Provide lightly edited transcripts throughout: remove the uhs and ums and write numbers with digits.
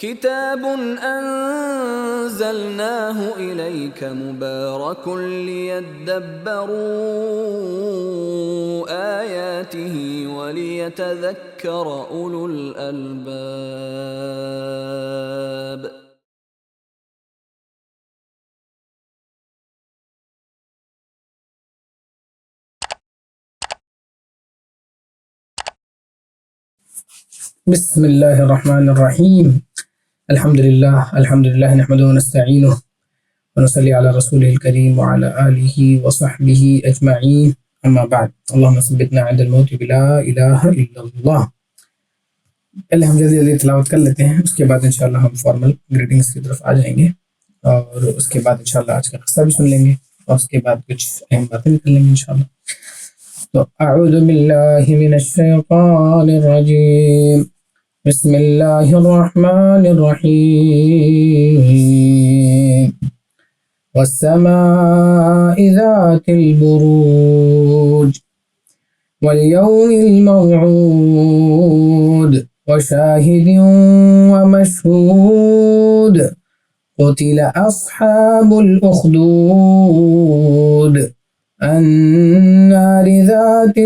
كتاب أنزلناه إليك مبارك ليدبروا آياته وليتذكر أولو الألباب. بسم الله الرحمن الرحيم. الحمد لله نحمده ونستعينه ونصلي على رسوله الكريم وعلى آله وصحبه أجمعين، أما بعد. اللهم ثبتنا عند الموت بلا إله إلا الله. پہلے ہم جلدی جلدی تلاوت کر لیتے ہیں، اس کے بعد انشاءاللہ ہم فارمل گریٹنگز کی طرف آ جائیں گے، اور اس کے بعد انشاءاللہ آج کا قصہ بھی سن لیں گے، اور اس کے بعد کچھ اہم باتیں بھی کر لیں گے انشاءاللہ. تو اعوذ باللہ من الشیطان الرجیم، بسم اللہ الرحمن الرحیم. والسماء ذات البروج واليوم الموعود وشاهد ومشهود. قتل أصحاب الأخدود النار ذات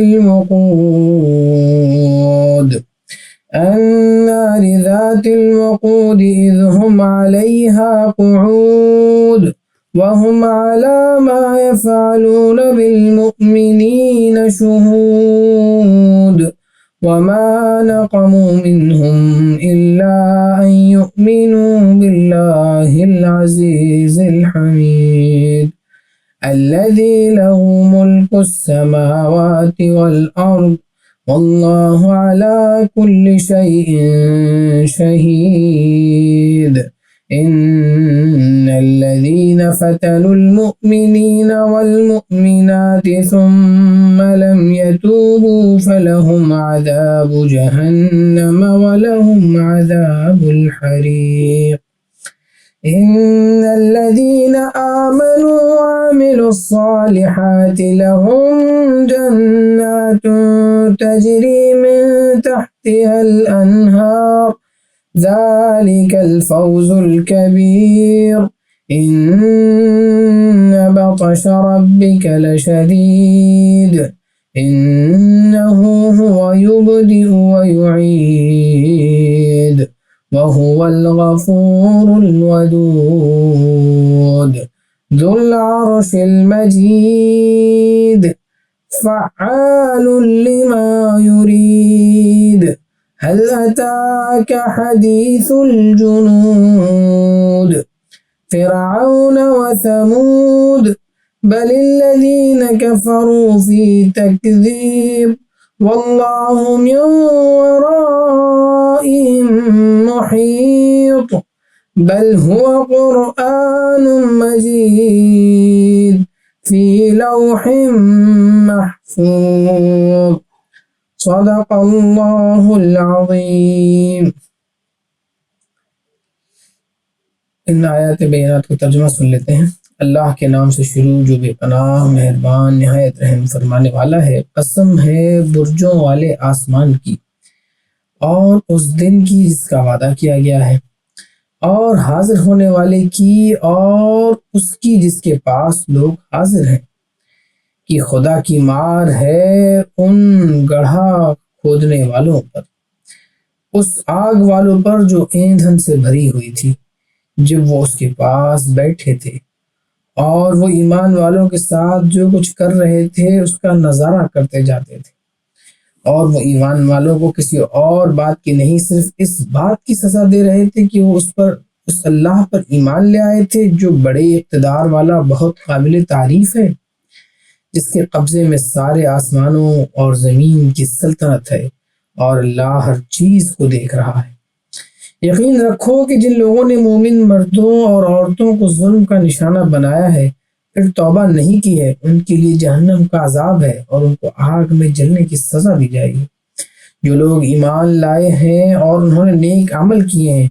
الوقود إذ هم عليها قعود وهم على ما يفعلون بالمؤمنين شهود. وما نقموا منهم إلا أن يؤمنوا بالله العزيز الحميد الذي له ملك السماوات والأرض والله على كل شيء شهيد. إن الذين فتنوا المؤمنين والمؤمنات ثم لم يتوبوا فلهم عذاب جهنم ولهم عذاب الحريق. إن الذين آمنوا وعملوا الصالحات لهم جنات تجري من تحتها الأنهار ذلك الفوز الكبير. إن بطش ربك لشديد إنه هو يبدئ ويعيد وهو الغفور الودود ذو العرش المجيد فعال لما يريد. هل أتاك حديث الجنود فرعون وثمود بل الذين كفروا في تكذيب والله من ورائهم محيط. بل هو قرآن مجيد في لوح محفوظ. صدق اللہ العظیم. ان آیات بینات کو ترجمہ سن لیتے ہیں. اللہ کے نام سے شروع جو بے پناہ مہربان نہایت رحم فرمانے والا ہے. قسم ہے برجوں والے آسمان کی اور اس دن کی جس کا وعدہ کیا گیا ہے، اور حاضر ہونے والے کی اور اس کی جس کے پاس لوگ حاضر ہیں، کہ خدا کی مار ہے ان گڑھا کھودنے والوں پر، اس آگ والوں پر جو ایندھن سے بھری ہوئی تھی جب وہ اس کے پاس بیٹھے تھے، اور وہ ایمان والوں کے ساتھ جو کچھ کر رہے تھے اس کا نظارہ کرتے جاتے تھے، اور وہ ایمان والوں کو کسی اور بات کی نہیں صرف اس بات کی سزا دے رہے تھے کہ وہ اس اللہ پر ایمان لے آئے تھے جو بڑے اقتدار والا بہت قابل تعریف ہے، جس کے قبضے میں سارے آسمانوں اور زمین کی سلطنت ہے، اور اللہ ہر چیز کو دیکھ رہا ہے. یقین رکھو کہ جن لوگوں نے مومن مردوں اور عورتوں کو ظلم کا نشانہ بنایا ہے پھر توبہ نہیں کی ہے، ان کے لیے جہنم کا عذاب ہے اور ان کو آگ میں جلنے کی سزا دی جائے گی. جو لوگ ایمان لائے ہیں اور انہوں نے نیک عمل کیے ہیں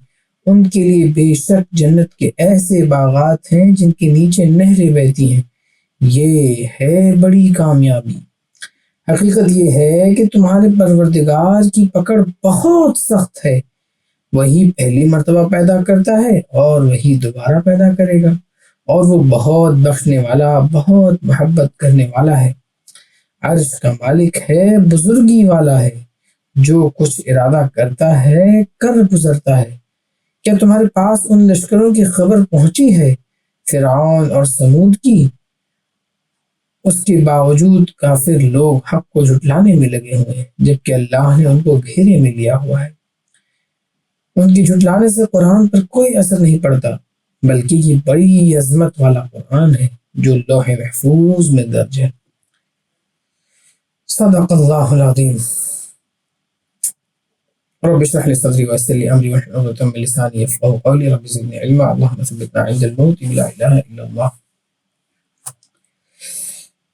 ان کے لیے بے شک جنت کے ایسے باغات ہیں جن کے نیچے نہریں بہتی ہیں، یہ ہے بڑی کامیابی. حقیقت یہ ہے کہ تمہارے پروردگار کی پکڑ بہت سخت ہے، وہی پہلی مرتبہ پیدا کرتا ہے اور وہی دوبارہ پیدا کرے گا، اور وہ بہت بخشنے والا، بہت محبت کرنے والا ہے، عرش کا مالک ہے، بزرگی والا ہے، جو کچھ ارادہ کرتا ہے کر گزرتا ہے۔ کیا تمہارے پاس ان لشکروں کی خبر پہنچی ہے، فرعون اور سمود کی؟ اس کے باوجود کافر لوگ حق کو جھٹلانے میں لگے ہوئے ہیں، جبکہ اللہ نے ان کو گھیرے میں لیا ہوا ہے۔ ان کی جھٹلانے سے قرآن پر کوئی اثر نہیں پڑتا، بلکہ یہ بڑی عظمت والا قرآن ہے جو لوح محفوظ میں درج ہے۔ صدق اللہ العظیم۔ رب اشرح لي صدري ويسر لي امري واحلل عقدة من لساني يفقهوا قولي رب زدني علما اللهم ثبتنا عند الموت لا اله الا اللہ۔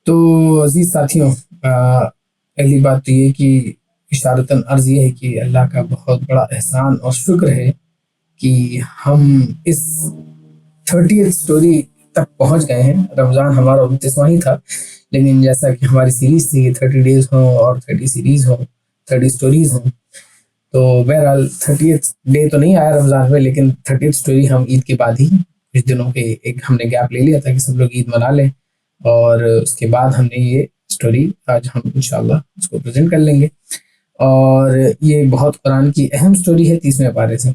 تو عزیز ساتھیوں، پہلی بات تو یہ کہ اشارتاً عرض یہ ہے کہ اللہ کا بہت بڑا احسان اور شکر ہے کہ ہم اس 30th سٹوری تک پہنچ گئے ہیں۔ رمضان ہمارا 29واں ہی تھا، لیکن جیسا کہ ہماری سیریز تھی کہ 30 ڈیز ہوں اور 30 سیریز ہوں، 30 سٹوریز ہوں، تو بہرحال 30th ڈے تو نہیں آیا رمضان میں، لیکن 30th سٹوری ہم عید کے بعد ہی کچھ دنوں کے ایک ہم نے گیپ لے لیا تھا کہ سب لوگ عید منا لیں، اور اس کے بعد ہم نے یہ سٹوری آج ہم انشاءاللہ اس کو پریزنٹ کر لیں گے۔ اور یہ بہت قرآن کی اہم سٹوری ہے 30ویں پارے سے۔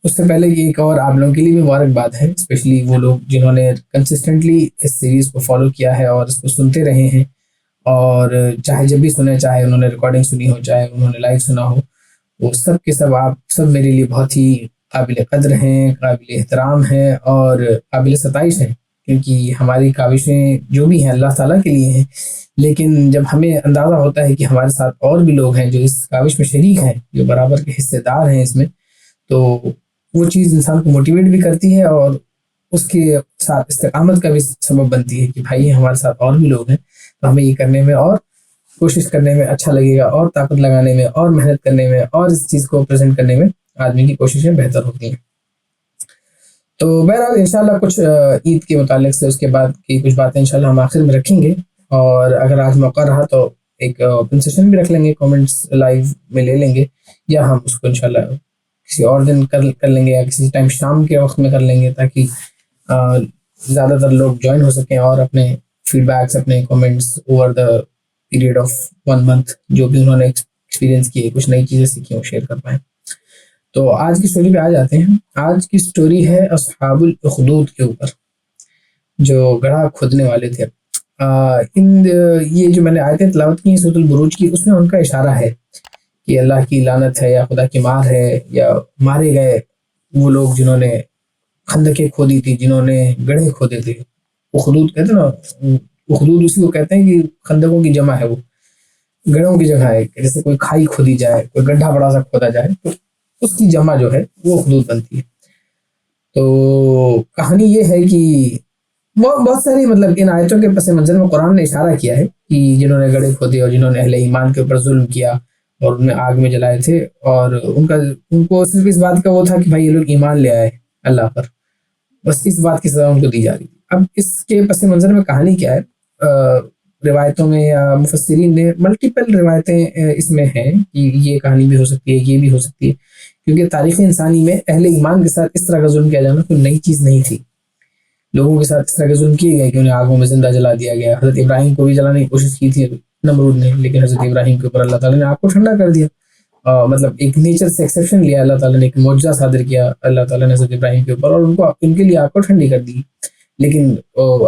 اس سے پہلے ایک اور آپ لوگوں کے لیے بھی مبارکباد ہے، اسپیشلی وہ لوگ جنہوں نے کنسسٹنٹلی اس سیریز کو فالو کیا ہے اور اس کو سنتے رہے ہیں، اور چاہے جب بھی سنیں، چاہے انہوں نے ریکارڈنگ سنی ہو، چاہے انہوں نے لائیو سنا ہو، وہ سب کے سب آپ سب میرے لیے بہت ہی قابل قدر ہیں، قابل احترام ہیں اور قابل ستائش ہیں، کیونکہ ہماری کاوشیں جو بھی ہیں اللہ تعالیٰ کے لیے ہیں، لیکن جب ہمیں اندازہ ہوتا ہے کہ ہمارے ساتھ اور بھی لوگ ہیں جو اس کاوش میں شریک ہیں، جو برابر کے حصے دار ہیں اس میں، تو وہ چیز انسان کو موٹیویٹ بھی کرتی ہے اور اس کے ساتھ استقامت کا بھی سبب بنتی ہے کہ بھائی ہمارے ساتھ اور بھی لوگ ہیں، تو ہمیں یہ کرنے میں اور کوشش کرنے میں اچھا لگے گا، اور طاقت لگانے میں اور محنت کرنے میں اور اس چیز کو پریزنٹ کرنے میں آدمی کی کوششیں بہتر ہوتی ہیں۔ تو بہرحال انشاءاللہ کچھ عید کے متعلق سے اس کے بعد کی کچھ باتیں انشاءاللہ ہم آخر میں رکھیں گے، اور اگر آج موقع رہا تو ایک اوپن سیشن بھی رکھ لیں گے، کومنٹس لائیو میں لے لیں گے، یا ہم اس کو انشاءاللہ کسی اور دن کر لیں گے، یا کسی ٹائم شام کے وقت میں کر لیں گے، تاکہ زیادہ تر لوگ جوائن ہو سکیں اور اپنے فیڈ بیکس، اپنے comments over the period of 1 month جو بھی انہوں نے ایکسپیرینس کیے، کچھ نئی چیزیں سیکھی، وہ شیئر کر پائیں۔ تو آج کی سٹوری پہ آ جاتے ہیں۔ آج کی سٹوری ہے اصحاب الاخدود کے اوپر، جو گڑھا کھودنے والے تھے۔ یہ جو میں نے آیتیں تلاوت کی سورۃ البروج کی، اس میں ان کا اشارہ ہے کہ اللہ کی لعنت ہے یا خدا کی مار ہے، یا مارے گئے وہ لوگ جنہوں نے خندقیں کھودی تھی، جنہوں نے گڑھے کھودے تھے۔ اخدود کہتے ہیں نا، اخدود اسی کو کہتے ہیں کہ خندقوں کی جمع ہے، وہ گڑھوں کی جگہ ہے، جیسے کوئی کھائی کھودی جائے، کوئی گڈھا بڑا سا کھودا جائے، تو اس کی جمع جو ہے وہ اخدود بنتی ہے۔ تو کہانی یہ ہے کہ بہت ساری مطلب ان آیتوں کے پس منظر میں قرآن نے اشارہ کیا ہے کہ جنہوں نے گڑھے کھودے اور جنہوں نے اہل ایمان کے اوپر ظلم کیا اور انہیں آگ میں جلائے تھے، اور ان کو صرف اس بات کا وہ تھا کہ بھائی یہ لوگ ایمان لے آئے اللہ پر، بس اس بات کی سزا ان کو دی جا رہی تھی۔ اب اس کے پس منظر میں کہانی کیا ہے؟ روایتوں میں یا مفسرین نے ملٹیپل روایتیں اس میں ہیں کہ یہ کہانی بھی ہو سکتی ہے، یہ بھی ہو سکتی ہے، کیونکہ تاریخ انسانی میں اہل ایمان کے ساتھ اس طرح کا ظلم کیا جانا کوئی نئی چیز نہیں تھی۔ لوگوں کے ساتھ اس طرح کے ظلم کیے گئے کہ انہیں آگوں میں زندہ جلا دیا گیا۔ حضرت ابراہیم کو بھی جلانے کی کوشش کی تھی نمرود نے، لیکن حضرت ابراہیم کے اوپر اللہ تعالیٰ نے آگ کو ٹھنڈا کر دیا۔ مطلب ایک نیچر سے ایکسیپشن لیا اللہ تعالیٰ نے، ایک معجزہ صادر کیا اللہ تعالیٰ نے حضرت ابراہیم کے اوپر، اور ان کے لیے آگ کو ٹھنڈی کر دی۔ لیکن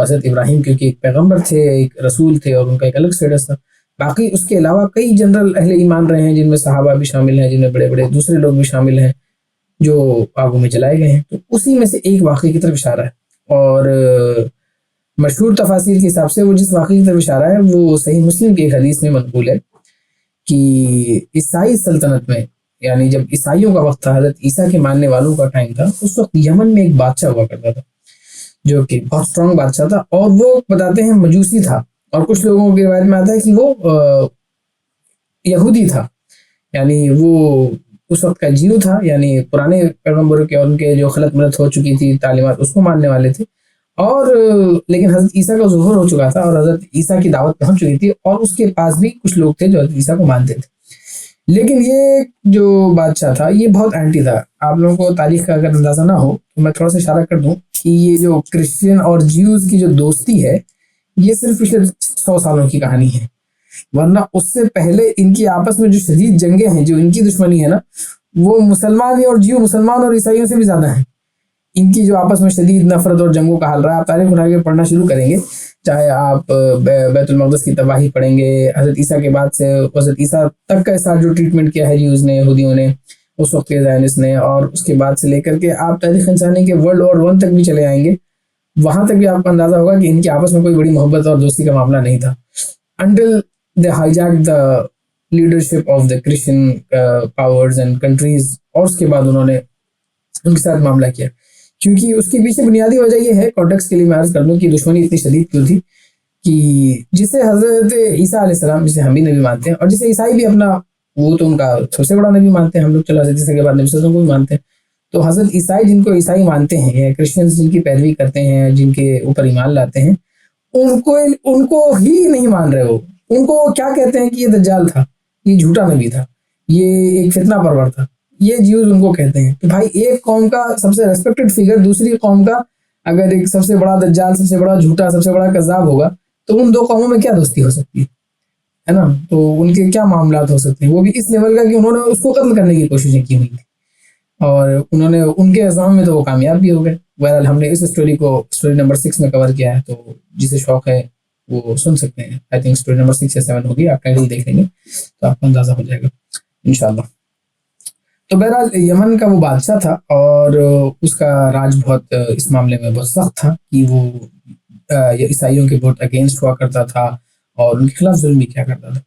حضرت ابراہیم کیونکہ ایک پیغمبر تھے، ایک رسول تھے، اور ان کا ایک الگ اسٹیٹس تھا۔ باقی اس کے علاوہ کئی جنرل اہل ایمان رہے ہیں، جن میں صحابہ بھی شامل ہیں، جن میں بڑے بڑے دوسرے لوگ بھی شامل ہیں جو آگوں میں جلائے گئے ہیں۔ تو اسی میں سے ایک واقعے کی طرف اشارہ ہے، اور مشہور تفاسیر کے حساب سے وہ جس واقعے کی طرف اشارہ ہے وہ صحیح مسلم کی ایک حدیث میں منقول ہے کہ عیسائی سلطنت میں، یعنی جب عیسائیوں کا وقت تھا، حضرت عیسیٰ کے ماننے والوں کا ٹائم تھا، اس وقت یمن میں ایک بادشاہ ہوا کرتا تھا جو کہ بہت اسٹرانگ بادشاہ تھا، اور وہ بتاتے ہیں مجوسی تھا، اور کچھ لوگوں کی روایت میں آتا ہے کہ وہ یہودی تھا، یعنی وہ اس وقت کا جیو تھا، یعنی پرانے پیغمبروں کے اور ان کے جو خلط ملت ہو چکی تھی تعلیمات اس کو ماننے والے تھے، اور لیکن حضرت عیسیٰ کا ظہور ہو چکا تھا اور حضرت عیسیٰ کی دعوت پہنچ چکی تھی، اور اس کے پاس بھی کچھ لوگ تھے جو حضرت عیسیٰ کو مانتے تھے۔ لیکن یہ جو بادشاہ تھا یہ بہت اینٹی تھا. آپ لوگوں کو تاریخ کا اگر اندازہ نہ ہو تو میں تھوڑا سا اشارہ کر دوں کہ یہ جو کرسچین اور جیوز کی جو دوستی ہے یہ صرف پچھلے 100 سالوں کی کہانی ہے, ورنہ اس سے پہلے ان کی آپس میں جو شدید جنگیں ہیں, جو ان کی دشمنی ہے نا, وہ مسلمان اور جیو, مسلمان اور عیسائیوں سے بھی زیادہ ہیں. ان کی جو آپس میں شدید نفرت اور جنگوں کا حال رہا ہے, آپ تاریخ اٹھا کے پڑھنا شروع کریں گے, چاہے آپ بیت المقدس کی تباہی پڑھیں گے, حضرت عیسیٰ کے بعد سے حضرت عیسیٰ تک کا ساتھ جو ٹریٹمنٹ کیا ہے جیوز نے, یہودیوں نے, اس وقت کے زائنسٹ نے, اور اس کے بعد سے لے کر کے آپ تاریخ انسانی کے ورلڈ وار 1 تک بھی چلے آئیں گے, وہاں تک بھی آپ کو اندازہ ہوگا کہ ان کے آپس میں کوئی بڑی محبت اور دوستی کا معاملہ نہیں تھا, until they hijacked the leadership of the Christian powers and countries, اور اس کے بعد انہوں نے ان کے ساتھ معاملہ کیا. کیونکہ اس کے پیچھے بنیادی وجہ یہ ہے, کانٹیکسٹ کے لیے میں عرض کر دوں کہ دشمنی اتنی شدید کیوں تھی, کہ جسے حضرت عیسیٰ علیہ السلام, جسے ہم بھی نبی مانتے ہیں, اور جسے عیسائی بھی اپنا, وہ تو ان کا سب سے بڑا نبی مانتے ہیں, ہم لوگ چلو حضرت عیسیٰ کے بعد نبی صلی اللہ علیہ وسلم کو بھی مانتے ہیں, تو حضرت عیسائی جن کو عیسائی مانتے ہیں, یا کرسچنز جن کی پیروی کرتے ہیں, جن کے اوپر ایمان لاتے ہیں, ان کو ہی نہیں مان رہے. وہ ان کو کیا کہتے ہیں کہ یہ دجال تھا, یہ جھوٹا نبی تھا, یہ ایک فتنہ پرور تھا, یہ جیوز ان کو کہتے ہیں. کہ بھائی ایک قوم کا سب سے ریسپیکٹڈ فگر دوسری قوم کا اگر ایک سب سے بڑا دجال, سب سے بڑا جھوٹا, سب سے بڑا کذاب ہوگا, تو ان 2 قوموں میں کیا دوستی ہو سکتی ہے نا, تو ان کے کیا معاملات ہو سکتے ہیں, وہ بھی اس لیول کا کہ انہوں نے اس کو قتل کرنے کی کوششیں کی ہوئی تھی, اور انہوں نے ان کے عزم میں تو وہ کامیاب بھی ہو گئے. بہرحال ہم نے اس اسٹوری کو اسٹوری نمبر 6 میں کور کیا ہے, تو جسے شوق ہے وہ سن سکتے ہیں. آئی تھنک اسٹوری نمبر 6 یا 7 ہوگی, آپ ٹائٹل دیکھ لیں گے تو آپ کو اندازہ ہو جائے گا انشاءاللہ. تو بہرحال یمن کا وہ بادشاہ تھا, اور اس کا راج بہت اس معاملے میں بہت سخت تھا کہ وہ عیسائیوں کے بہت اگینسٹ ہوا کرتا تھا, اور ان کے خلاف ظلم بھی کیا کرتا تھا.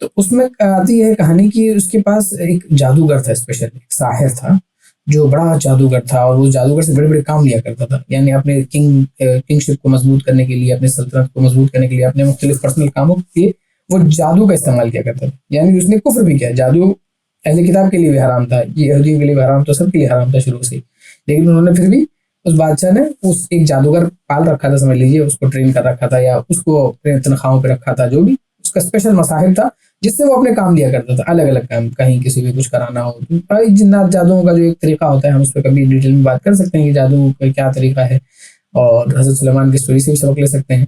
تو اس میں آتی ہے کہانی کہ اس کے پاس ایک جادوگر تھا, اسپیشل ایک ساحر تھا جو بڑا جادوگر تھا, اور وہ جادوگر سے بڑے بڑے کام لیا کرتا تھا. یعنی اپنے کنگ شپ کو مضبوط کرنے کے لیے, اپنے سلطنت کو مضبوط کرنے کے لیے, اپنے مختلف پرسنل کاموں کے لیے وہ جادو کا استعمال کیا کرتا تھا. یعنی اس نے کفر بھی کیا. جادو اہل کتاب کے لیے بھی حرام تھا, یہودیوں کے لیے بھی حرام تھا, سب کے لیے حرام تھا شروع سے, لیکن انہوں نے پھر بھی, اس بادشاہ نے اس ایک جادوگر پال رکھا تھا, سمجھ لیجیے اس کو ٹرین کر رکھا تھا, یا اس کو اپنے تنخواہوں پہ رکھا تھا, جو بھی اس کا اسپیشل مصاحب تھا جس سے وہ اپنے کام لیا کرتا تھا, الگ الگ کام, کہیں کسی بھی کچھ کرانا ہو. جنات جادوؤں کا جو ایک طریقہ ہوتا ہے, ہم اس پہ کبھی ڈیٹیل میں بات کر سکتے ہیں کہ جادو کا کیا طریقہ ہے, اور حضرت سلیمان کی اسٹوری سے بھی سبق لے سکتے ہیں.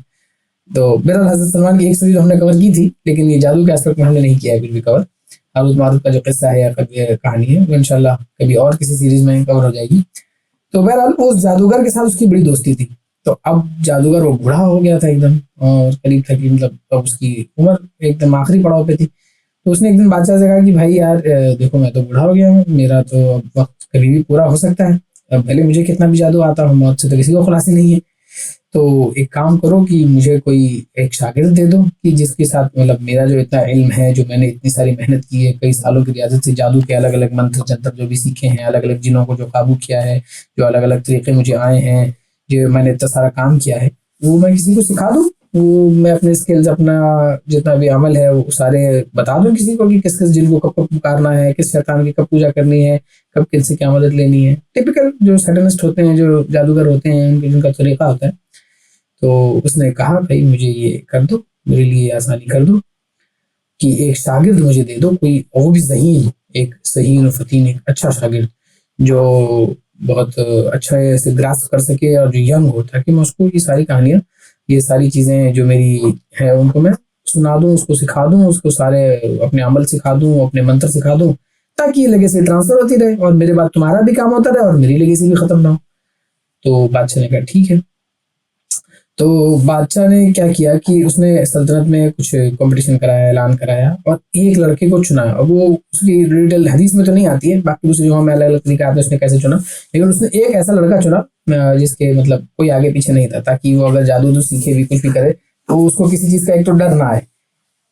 تو بہرحال حضرت سلیمان کی ایک اسٹوری تو ہم نے کور کی تھی, لیکن یہ جادو کے اسپیکٹ میں ہم نے نہیں کیا ہے کچھ بھی کور. ہاروت ماروت کا جو قصہ ہے یا کہانی ہے وہ انشاءاللہ کبھی اور کسی سیریز میں کور ہو جائے گی. تو بہرحال اس جادوگر کے ساتھ اس کی بڑی دوستی تھی. تو اب جادوگر وہ بوڑھا ہو گیا تھا ایک دم, اور قریب تھا کہ مطلب اب اس کی عمر ایک دم آخری پڑاؤ پہ تھی. تو اس نے ایک دن بادشاہ سے کہا کہ بھائی یار دیکھو میں تو بوڑھا ہو گیا ہوں, میرا تو اب وقت کبھی بھی پورا ہو سکتا ہے, اب بھلے مجھے کتنا بھی جادو آتا ہو, موت سے تو کسی کو خلاصی نہیں ہے. تو ایک کام کرو کہ مجھے کوئی ایک شاگرد دے دو کہ جس کے ساتھ مطلب میرا جو اتنا علم ہے, جو میں نے اتنی ساری محنت کی ہے, کئی سالوں کی ریاضت سے جادو کے الگ الگ منتر جنتر جو بھی سیکھے ہیں, الگ الگ جنوں کو جو قابو کیا ہے, جو الگ الگ طریقے مجھے آئے ہیں, جو میں نے اتنا سارا کام کیا ہے, وہ میں کسی کو سکھا دوں. وہ میں اپنے اسکلز, اپنا جتنا بھی عمل ہے وہ سارے بتا دوں کسی کو کہ کس کس جن کو کب کب پکارنا ہے, کس شیطان کی کب پوجا کرنی ہے, کب کن سے کیا مدد لینی ہے. ٹپیکل جو سیٹنسٹ ہوتے ہیں, جو جادوگر ہوتے ہیں, ان کے جن کا طریقہ ہوتا ہے. تو اس نے کہا بھائی مجھے یہ کر دو, میرے لیے آسانی کر دو کہ ایک شاگرد مجھے دے دو, کوئی وہ بھی ذہین, ایک ذہین و فتین, ایک اچھا شاگرد جو بہت اچھا ایسے گراسپ کر سکے اور جو ینگ ہو, تاکہ میں اس کو یہ ساری کہانیاں, یہ ساری چیزیں جو میری ہیں ان کو میں سنا دوں, اس کو سکھا دوں, اس کو سارے اپنے عمل سکھا دوں, اپنے منتر سکھا دوں, تاکہ یہ لیگیسی ٹرانسفر ہوتی رہے اور میرے بعد تمہارا بھی کام ہوتا رہے اور میری لیگیسی بھی ختم نہ ہو. تو بادشاہ نے کہا ٹھیک ہے. تو بادشاہ نے کیا کیا کہ اس نے سلطنت میں کچھ کمپٹیشن کرایا, اعلان کرایا, اور ایک لڑکے کو چنا. اب وہ اس کی ڈیٹیل حدیث میں تو نہیں آتی ہے, باقی دوسری جو ہمیں الگ الگ طریقے آتے ہیں اس نے کیسے چنا, لیکن اس نے ایک ایسا لڑکا چنا جس کے مطلب کوئی آگے پیچھے نہیں تھا, تاکہ وہ اگر جادو سیکھے بھی, کچھ بھی کرے, تو اس کو کسی چیز کا ایک تو ڈر نہ آئے,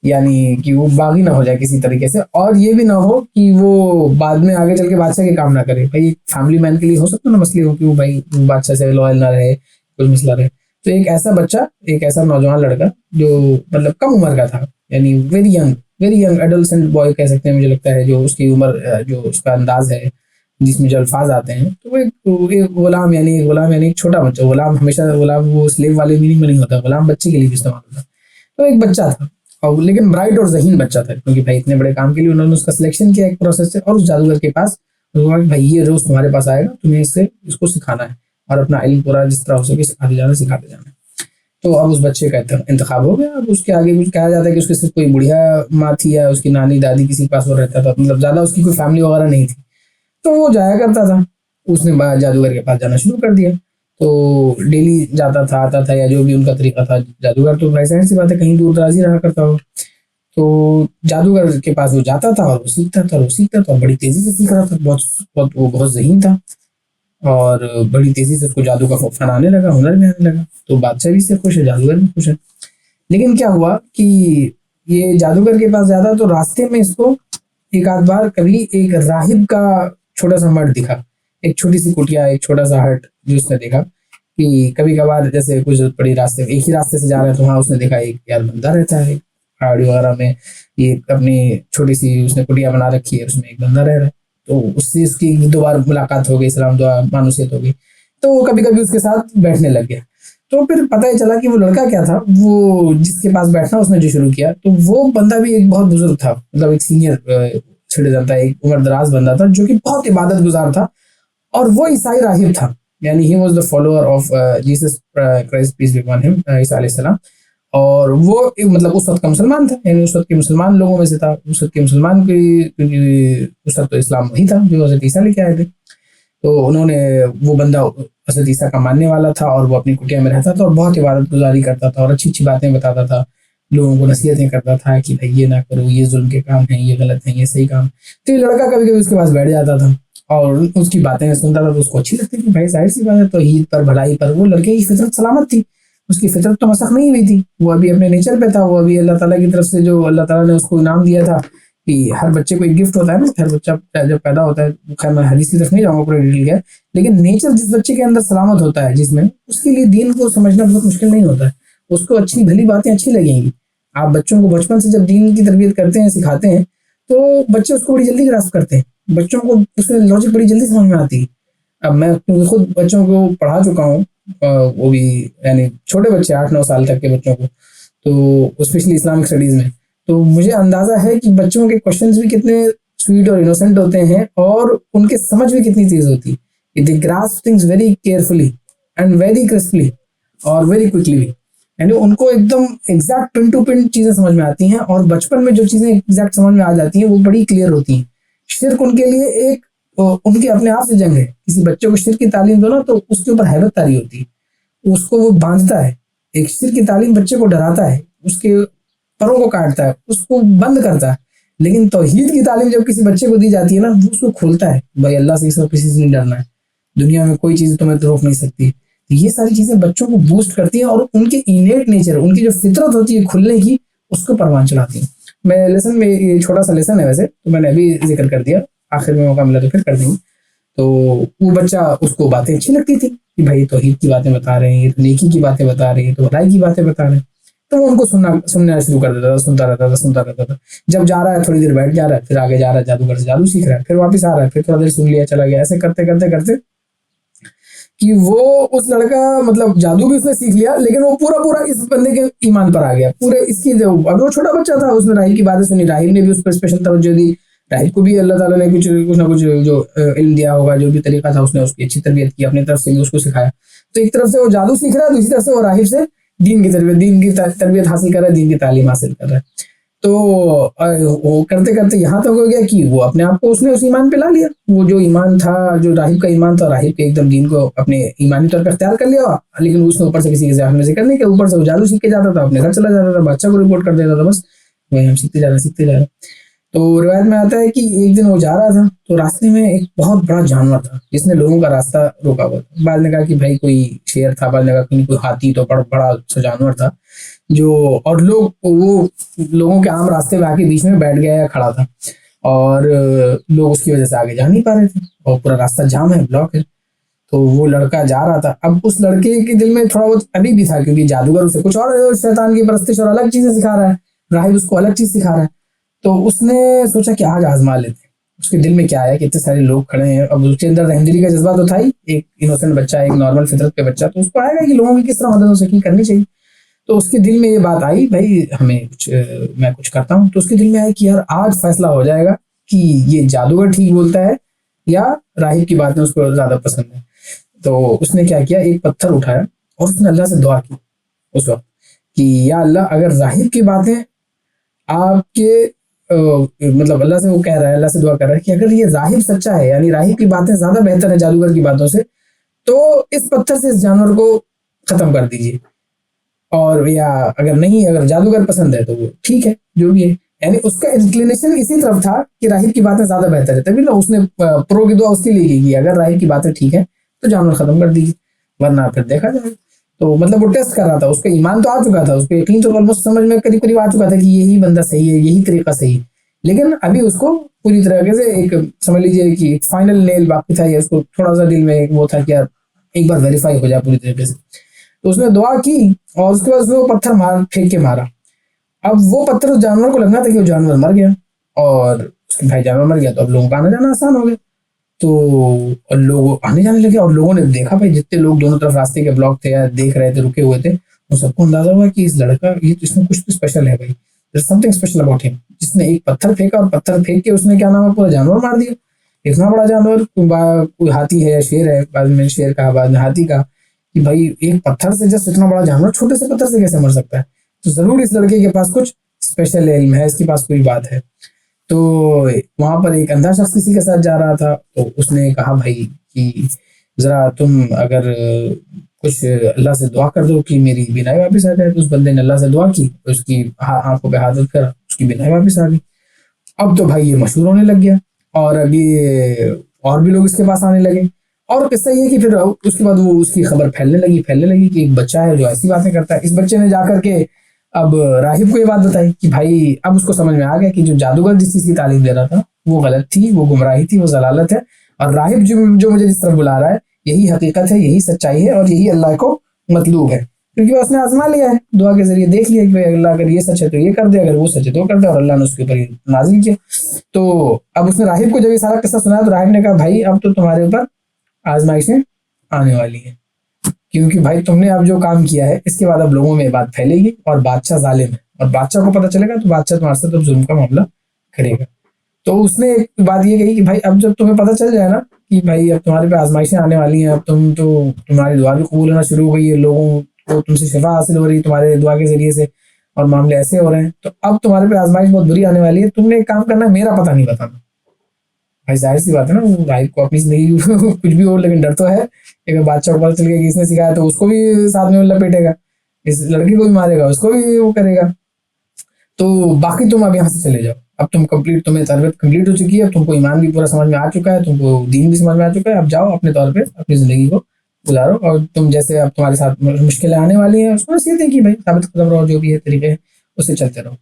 یعنی کہ وہ باغی نہ ہو جائے کسی طریقے سے, اور یہ بھی نہ ہو کہ وہ بعد میں آگے چل کے بادشاہ کے کام نہ کرے. بھائی فیملی مین کے لیے ہو سکتا ہے نا مسئلے ہو کہ وہ بھائی بادشاہ سے لوائل نہ رہے, کوئی مسئلہ رہے. تو ایک ایسا بچہ, ایک ایسا نوجوان لڑکا جو مطلب کم عمر کا تھا, یعنی ویری ینگ ایڈولسنٹ بوائے کہہ سکتے ہیں مجھے لگتا ہے, جو اس کی عمر, جو اس کا انداز ہے, جس میں جو الفاظ آتے ہیں, تو وہ ایک غلام, یعنی ایک چھوٹا بچہ. غلام ہمیشہ غلام وہ سلیو والے میننگ میں نہیں ہوتا, غلام بچے کے لیے بھی استعمال ہوتا. تو ایک بچہ تھا, اور لیکن برائٹ اور ذہین بچہ تھا، کیونکہ بھائی اتنے بڑے کام کے لیے انہوں نے اس کا سلیکشن کیا ایک پروسیس سے، اور اس جادوگر کے پاس کہا کہ بھائی یہ روز تمہارے پاس آئے گا، تمہیں اس کو سکھانا ہے اور اپنا علم پورا جس طرح ہو سکے سکھاتے جانا۔ تو اب اس بچے کا انتخاب ہو گیا۔ اب اس کے آگے کچھ کہا جاتا ہے کہ اس کے صرف کوئی بڑھیا ماں تھی یا اس کی نانی دادی کسی کے پاس وہ رہتا تھا، مطلب زیادہ اس کی کوئی فیملی وغیرہ نہیں تھی، تو وہ جایا کرتا تھا۔ اس نے جادوگر کے پاس جانا شروع کر دیا، تو ڈیلی جاتا تھا آتا تھا، یا جو بھی ان کا طریقہ تھا۔ جادوگر تو بھائی ظاہر سی بات ہے کہیں دور دراز ہی رہا کرتا ہو، تو جادوگر کے پاس وہ جاتا تھا اور وہ سیکھتا تھا اور بڑی تیزی سے سیکھ رہا تھا، وہ بہت ذہین تھا، اور بڑی تیزی سے اس کو جادو کا فن آنے لگا، ہنر بھی آنے لگا۔ تو بادشاہ بھی اس سے خوش ہے، جادوگر بھی خوش ہے۔ لیکن کیا ہوا کہ یہ جادوگر کے پاس زیادہ، تو راستے میں اس کو ایک آدھ بار کبھی ایک راہب کا چھوٹا سا مٹ دکھا، ایک چھوٹی سی کٹیا، ایک چھوٹا سا ہٹ جو اس نے دیکھا کہ کبھی کبھار جیسے کچھ بڑی راستے میں ایک ہی راستے سے جا رہا ہے، تو وہاں اس نے دیکھا ایک یار بندہ رہتا ہے پہاڑی وغیرہ میں، یہ اپنی چھوٹی سی اس نے کٹیا بنا رکھی ہے، اس میں ایک بندہ رہ رہا ہے۔ تو اس سے اس کی دو بار ملاقات ہو گئی، سلام دعا مانوسیت ہو گئی، تو وہ کبھی کبھی اس کے ساتھ بیٹھنے لگ گیا۔ تو پھر پتہ ہی چلا کہ وہ لڑکا کیا تھا، وہ جس کے پاس بیٹھنا اس نے جو شروع کیا، تو وہ بندہ بھی ایک بہت بزرگ تھا، مطلب ایک سینئر سٹیزن تھا، ایک عمر دراز بندہ تھا جو کہ بہت عبادت گزار تھا، اور وہ عیسائی راہب تھا، یعنی he was the follower of Jesus Christ peace be upon him, عیسیٰ علیہ السلام۔ اور وہ مطلب اس وقت کا مسلمان تھا، یعنی اس وقت کے مسلمان لوگوں میں سے تھا، اس وقت کے مسلمان کی، کیونکہ اس وقت تو اسلام وہی تھا جو حضرت عیسیٰ لے کے آئے تھے۔ تو انہوں نے، وہ بندہ حضرت عیسیٰ کا ماننے والا تھا، اور وہ اپنی کٹیا میں رہتا تھا اور بہت عبادت گزاری کرتا تھا اور اچھی اچھی باتیں بتاتا تھا، لوگوں کو نصیحتیں کرتا تھا کہ بھائی یہ نہ کرو، یہ ظلم کے کام ہیں، یہ غلط ہیں، یہ صحیح کام۔ تو یہ لڑکا کبھی کبھی اس کے پاس بیٹھ جاتا تھا اور اس کی باتیں سنتا تھا، تو اس کو اچھی لگتی تھی، بھائی ظاہر سی بات ہے توحید پر، بھلائی پر، وہ لڑکے کی فطرت سلامت تھی، اس کی فطرت تو مسخ نہیں ہوئی تھی، وہ ابھی اپنے نیچر پہ تھا، وہ ابھی اللہ تعالیٰ کی طرف سے جو اللہ تعالیٰ نے اس کو انعام دیا تھا کہ ہر بچے کو ایک گفٹ ہوتا ہے نا، ہر بچہ جب پیدا ہوتا ہے، خیر میں حدیث کی طرف نہیں جاؤں گا پورے ڈیٹیل کیا، لیکن نیچر جس بچے کے اندر سلامت ہوتا ہے، جس میں اس کے لیے دین کو سمجھنا بہت مشکل نہیں ہوتا ہے، اس کو اچھی بھلی باتیں اچھی لگیں گی۔ آپ بچوں کو بچپن سے جب دین کی تربیت کرتے ہیں، سکھاتے ہیں، تو بچے اس کو بڑی جلدی گراسپ کرتے ہیں، بچوں کو اس میں لاجک بڑی جلدی سمجھ میں آتی ہے۔ اب میں خود بچوں کو پڑھا چکا ہوں، وہ بھی یعنی چھوٹے بچے 8-9 سال تک کے بچوں کو، تو اسپیشلی اسلامک اسٹڈیز میں، تو مجھے اندازہ ہے کہ بچوں کے کوشچنز بھی کتنے سویٹ اور انوسنٹ ہوتے ہیں، اور ان کے سمجھ بھی کتنی تیز ہوتی ہے، they grasp things very carefully and very crisply اور ویری کوئکلی بھی، یعنی ان کو ایک دم ایگزیکٹ پن ٹو پن چیزیں سمجھ میں آتی ہیں، اور بچپن میں جو چیزیں ایگزیکٹ سمجھ میں آ جاتی ہیں وہ بڑی کلیئر ہوتی ہیں۔ شرک ان کے لیے ایک ان کے اپنے آپ سے جنگ ہے، کسی بچے کو شرک کی تعلیم دو نا تو اس کے اوپر ہیبت طاری ہوتی ہے، اس کو وہ باندھتا ہے، ایک شرک کی تعلیم بچے کو ڈراتا ہے، اس کے پروں کو کاٹتا ہے، اس کو بند کرتا ہے، لیکن توحید کی تعلیم جب کسی بچے کو دی جاتی ہے نا، وہ اس کو کھولتا ہے، بھائی اللہ سے اس وقت کسی سے نہیں ڈرنا ہے، دنیا میں کوئی چیز تمہیں روک نہیں سکتی۔ یہ ساری چیزیں بچوں کو بوسٹ کرتی ہیں، اور ان کے انیٹ نیچر، ان کی جو فطرت ہوتی ہے کھلنے کی، اس کو پروان چڑھاتی ہیں۔ میں لیسن میں، یہ چھوٹا سا لیسن ہے ویسے تو میں نے ابھی ذکر کر دیا، آخر میں موقع ملا تو پھر کر دیں گے۔ تو وہ بچہ، اس کو باتیں اچھی لگتی تھی کہ بھائی توحید کی باتیں بتا رہے ہیں، تو نیکی کی باتیں بتا رہے ہیں، تو بھلائی کی باتیں بتا رہے ہیں، تو وہ ان کو سننا شروع کر دیتا تھا، سنتا رہتا تھا۔ جب جا رہا ہے تھوڑی دیر بیٹھ جا رہا ہے، پھر آگے جا رہا ہے، جادوگر سے جادو سیکھ رہا ہے، پھر واپس آ رہا ہے، پھر تھوڑا دیر سن لیا، چلا گیا، ایسے کرتے کرتے کرتے کہ وہ اس لڑکا، مطلب جادو بھی اس نے سیکھ لیا، لیکن وہ پورا اس بندے کے ایمان پر آ گیا، پورے اس کی جو، اب وہ چھوٹا بچہ تھا، اس نے راہب کی باتیں سنی، راہب نے بھی اس پر اسپیشل توجہ دی، راہب کو بھی اللہ تعالیٰ نے کچھ نہ کچھ جو علم دیا ہوگا، جو بھی طریقہ تھا اس نے اس کی اچھی تربیت کی، اپنی طرف سے بھی اس کو سکھایا۔ تو ایک طرف سے وہ جادو سیکھ رہا ہے، دوسری طرف سے وہ راہب سے دین کی تربیت حاصل کر رہا ہے، دین کی تعلیم حاصل کر رہا ہے۔ تو وہ کرتے کرتے یہاں تک ہو گیا کہ وہ اپنے آپ کو اس نے اس ایمان پہ لا لیا، وہ جو ایمان تھا، جو راہب کا ایمان تھا، راہب کے ایک دم دین کو اپنے ایمانی طور پہ اختیار کر لیا، لیکن اس نے اوپر سے کسی کے ذہن میں ذکر نہیں کہ اوپر سے وہ جادو سیکھ کے جاتا تھا، اپنے گھر چلا جاتا تھا، بادشاہ کو رپورٹ کر دیتا تھا، بس وہی ہم سیکھتے جا رہے۔ تو روایت میں آتا ہے کہ ایک دن وہ جا رہا تھا، تو راستے میں ایک بہت بڑا جانور تھا جس نے لوگوں کا راستہ روکا ہوا تھا۔ بعد نے کہا کہ بھائی کوئی شیر تھا، بعد نے کہا کہ کوئی ہاتھی، تو بڑا سا جانور تھا جو، اور وہ لوگوں کے عام راستے میں آ کے بیچ میں بیٹھ گیا یا کھڑا تھا، اور لوگ اس کی وجہ سے آگے جا نہیں پا رہے تھے، اور پورا راستہ جام ہے، بلاک ہے۔ تو وہ لڑکا جا رہا تھا، اب اس لڑکے کے دل میں تھوڑا بہت ابھی بھی تھا، کیونکہ جادوگر اسے کچھ اور شیطان کی پرستش اور الگ چیزیں سکھا رہا ہے، راہب اس کو الگ چیز سکھا رہا ہے۔ تو اس نے سوچا کہ آج آزما لیتے ہیں۔ اس کے دل میں کیا ہے کہ اتنے سارے لوگ کھڑے ہیں، اب اس کے اندر رحمدلی کا جذبہ تو تھا ہی، ایک انوسنٹ بچہ، ایک نارمل فطرت کا بچہ، تو اس کو آئے گا کہ لوگوں کی کس طرح مدد ہو سکی، کرنی چاہیے۔ تو اس کے دل میں یہ بات آئی بھائی ہمیں میں کچھ کرتا ہوں. تو اس کے دل میں آئی کہ یار آج فیصلہ ہو جائے گا کہ یہ جادوگر ٹھیک بولتا ہے یا راہب کی باتیں اس کو زیادہ پسند ہے. تو اس نے کیا کیا, ایک پتھر اٹھایا اور اس نے اللہ سے دعا کی اس وقت کہ یا اللہ اگر راہب کی باتیں آپ کے مطلب اللہ سے وہ کہہ رہا ہے, اللہ سے دعا کر رہا ہے کہ اگر یہ راہب سچا ہے, یعنی راہب کی باتیں زیادہ بہتر ہیں جادوگر کی باتوں سے, تو اس پتھر سے اس جانور کو ختم کر دیجیے. اور یا اگر نہیں, اگر جادوگر پسند ہے تو وہ ٹھیک ہے جو بھی ہے. یعنی اس کا انکلینیشن اسی طرف تھا کہ راہب کی باتیں زیادہ بہتر ہے, تبھی نا اس نے پرو کی دعا اس کے لیے کی کہ اگر راہب کی باتیں ٹھیک ہیں تو جانور ختم کر دیجیے ورنہ پھر دیکھا جائے. تو مطلب وہ ٹیسٹ کر رہا تھا, اس کا ایمان تو آ چکا تھا, اس کو یقین تو آلموسٹ سمجھ میں قریب قریب آ چکا تھا کہ یہی بندہ صحیح ہے, یہی طریقہ صحیح ہے, لیکن ابھی اس کو پوری طریقے سے ایک سمجھ لیجیے کہ ایک فائنل نیل باقی تھا, یا اس کو تھوڑا سا دل میں وہ تھا کہ یار ایک بار ویریفائی ہو جائے پوری طریقے سے. تو اس نے دعا کی اور اس کے بعد اس نے وہ پتھر پھینک کے مارا. اب وہ پتھر اس جانور کو لگنا تھا کہ وہ جانور مر گیا, اور اس کے بھائی جانور مر گیا تو اب لوگوں کا آنا جانا آسان ہو گیا. تو لوگ آنے جانے لگے اور لوگوں نے دیکھا بھائی جتنے لوگ دونوں طرف راستے کے بلاک تھے یا دیکھ رہے تھے رکے ہوئے تھے, وہ سب کو اندازہ ہوا کہ اس لڑکا یہ اس میں کچھ تو اسپیشل ہے بھائی, سم تھنگ اسپیشل اباؤٹ ہم. جس نے ایک پتھر پھینکا اور پتھر پھینک کے اس نے کیا نام ہے پورا جانور مار دیا. اتنا بڑا جانور, کوئی ہاتھی ہے یا شیر ہے, بعد میں شیر کا بعد میں ہاتھی کا, کہ بھائی ایک پتھر سے جسٹ اتنا بڑا جانور چھوٹے سے پتھر سے کیسے مر سکتا ہے. تو ضرور اس لڑکے کے پاس کچھ اسپیشل علم ہے, اس کے پاس کوئی بات ہے. تو وہاں پر ایک اندھا شخص کسی کے ساتھ جا رہا تھا, تو اس نے کہا بھائی کہ ذرا تم اگر کچھ اللہ سے دعا کر دو کہ میری بینائی واپس آ جائے. تو اس بندے نے اللہ سے دعا کی, اس کی آنکھوں پہ ہاتھ رکھ کر اس کی بینائی واپس آ گئی. اب تو بھائی یہ مشہور ہونے لگ گیا, اور ابھی اور بھی لوگ اس کے پاس آنے لگے. اور قصہ یہ کہ پھر اس کے بعد وہ اس کی خبر پھیلنے لگی کہ ایک بچہ ہے جو ایسی باتیں کرتا ہے. اس بچے نے جا کر کے اب راہب کو یہ بات بتائی کہ بھائی اب اس کو سمجھ میں آ گیا کہ جو جادوگر جس چیز کی تعلیم دے رہا تھا وہ غلط تھی, وہ گمراہی تھی, وہ ضلالت ہے, اور راہب جو مجھے جس طرف بلا رہا ہے یہی حقیقت ہے, یہی سچائی ہے, اور یہی اللہ کو مطلوب ہے. کیونکہ اس نے آزما لیا ہے, دعا کے ذریعے دیکھ لیا کہ اللہ اگر یہ سچ ہے تو یہ کر دے, اگر وہ سچ ہے تو وہ کر دے, اور اللہ نے اس کے اوپر نازل کیا. تو اب اس نے راہب کو جب یہ سارا قصہ سنایا تو راہب نے کہا بھائی اب تو تمہارے اوپر آزمائشیں آنے والی ہیں, کیونکہ بھائی تم نے اب جو کام کیا ہے اس کے بعد اب لوگوں میں بات پھیلے گی, اور بادشاہ ظالم ہے, اور بادشاہ کو پتہ چلے گا تو بادشاہ تمہارے ساتھ اب ظلم کا معاملہ کرے گا. تو اس نے ایک بات یہ کہی کہ بھائی اب جب تمہیں پتہ چل جائے نا کہ بھائی اب تمہارے پہ آزمائشیں آنے والی ہیں, اب تمہاری دعا بھی قبول ہونا شروع ہو گئی ہے, لوگوں کو تم سے شفا حاصل ہو رہی ہے تمہارے دعا کے ذریعے سے, اور معاملے ایسے ہو رہے ہیں, تو اب تمہارے پہ آزمائش بہت بری آنے والی ہے. تم نے ایک کام کرنا ہے, میرا پتہ نہیں بتانا. بھائی ظاہر سی بات ہے نا, وہ راہب کو اپنی زندگی کچھ بھی ہو لیکن ڈر تو ہے, اگر بادشاہ کو پتہ چل گیا کہ اس نے سکھایا تو اس کو بھی ساتھ میں لپیٹے گا, اس لڑکی کو بھی مارے گا, اس کو بھی وہ کرے گا. تو باقی تم اب یہاں سے چلے جاؤ, اب تم کمپلیٹ, تمہیں تربیت کمپلیٹ ہو چکی ہے, تم کو ایمان بھی پورا سمجھ میں آ چکا ہے, تم کو دین بھی سمجھ میں آ چکا ہے, اب جاؤ اپنے طور پہ اپنی زندگی کو گزارو, اور تم جیسے اب تمہارے ساتھ مشکلیں آنے والی ہیں اس کو نصیحت کہ بھائی ثابت قدم رہو, جو بھی ہے طریقے ہے اس سے چلتے رہو.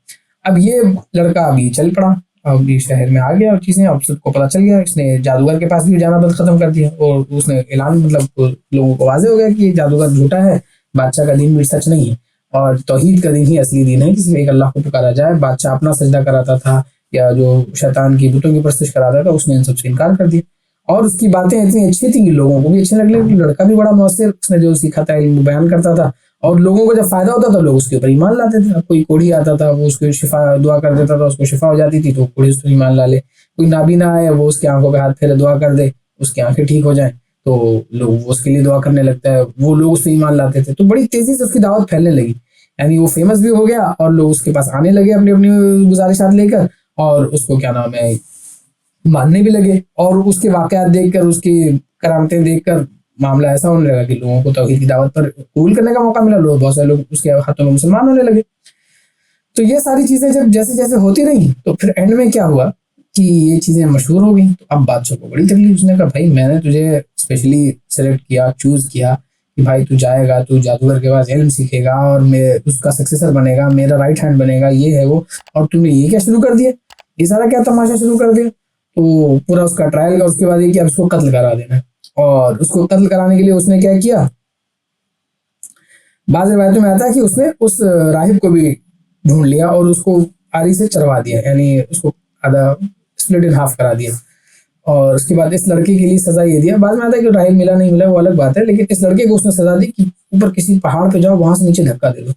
اب یہ لڑکا ابھی چل پڑا, اب یہ شہر میں آ گیا اور چیزیں اب سب کو پتہ چل گیا, اس نے جادوگر کے پاس بھی جانا بند ختم کر دیا, اور اس نے اعلان مطلب لوگوں کو واضح ہو گیا کہ یہ جادوگر جھوٹا ہے, بادشاہ کا دین بھی سچ نہیں ہے, اور توحید کا دین ہی اصلی دین ہے کہ صرف ایک اللہ کو پکارا جائے. بادشاہ اپنا سجدہ کراتا تھا یا جو شیطان کی بتوں کی پرستش کراتا تھا اس نے ان سب سے انکار کر دیا, اور اس کی باتیں اتنی اچھی تھیں کہ لوگوں کو بھی اچھے لگنے لگے. لڑکا بھی بڑا مؤثر, اس نے جو سیکھا تھا علم بیان کرتا تھا, اور لوگوں کو جب فائدہ ہوتا تھا لوگ اس کے اوپر ایمان لاتے تھے. کوئی کوڑھی آتا تھا وہ اس کو شفا دعا کر دیتا تھا, اس کو شفا ہو جاتی تھی تو کوڑھی اس کو ایمان لا لے. کوئی نابینا آئے وہ اس کی آنکھوں پہ ہاتھ پھیرے دعا کر دے, اس کی آنکھیں ٹھیک ہو جائیں تو لوگ اس کے لیے دعا کرنے لگتا ہے, وہ لوگ اس پہ ایمان لاتے تھے. تو بڑی تیزی سے اس کی دعوت پھیلنے لگی, یعنی وہ فیمس بھی ہو گیا اور لوگ اس کے پاس آنے لگے اپنی اپنی گزارشات لے کر, اور اس کو کیا نام ہے ماننے بھی لگے. اور اس کے واقعات دیکھ کر, اس کی کرامتیں دیکھ کر معاملہ ایسا ہونے لگا کہ لوگوں کو توحید کی دعوت پر قبول کرنے کا موقع ملا, لوگ بہت سارے لوگ اس کے ہاتھوں میں مسلمان ہونے لگے. تو یہ ساری چیزیں جب جیسے جیسے ہوتی رہی تو پھر اینڈ میں کیا ہوا کہ یہ چیزیں مشہور ہو گئیں. تو اب بادشاہ کو بڑی تکلیف, اس نے کہا بھائی میں نے تجھے اسپیشلی سلیکٹ کیا, چوز کیا کہ بھائی تو جائے گا, تو جادوگر کے پاس علم سیکھے گا اور اس کا سکسیسر بنے گا, میرا رائٹ ہینڈ بنے گا, یہ ہے وہ, اور تم نے یہ کیا شروع کر دیا, یہ سارا کیا تماشا شروع کر دیا. تو پورا اس کا ٹرائل کا, اس کے بعد یہ کہ اب اس کو قتل کرا دینا ہے. اور اس کو قتل کرانے کے لیے اس نے کیا کیا, بعض روایتوں میں آتا ہے کہ اس نے اس راہب کو بھی ڈھونڈ لیا اور اس کو آری سے چروا دیا, یعنی اس کو آدھا اسپلٹ ان ہاف کرا دیا. اور اس کے بعد اس لڑکے کے لیے سزا یہ دیا, بعد میں آتا ہے کہ راہب ملا نہیں ملا وہ الگ بات ہے, لیکن اس لڑکے کو اس نے سزا دی کہ اوپر کسی پہاڑ پہ جاؤ, وہاں سے نیچے دھکا دے دو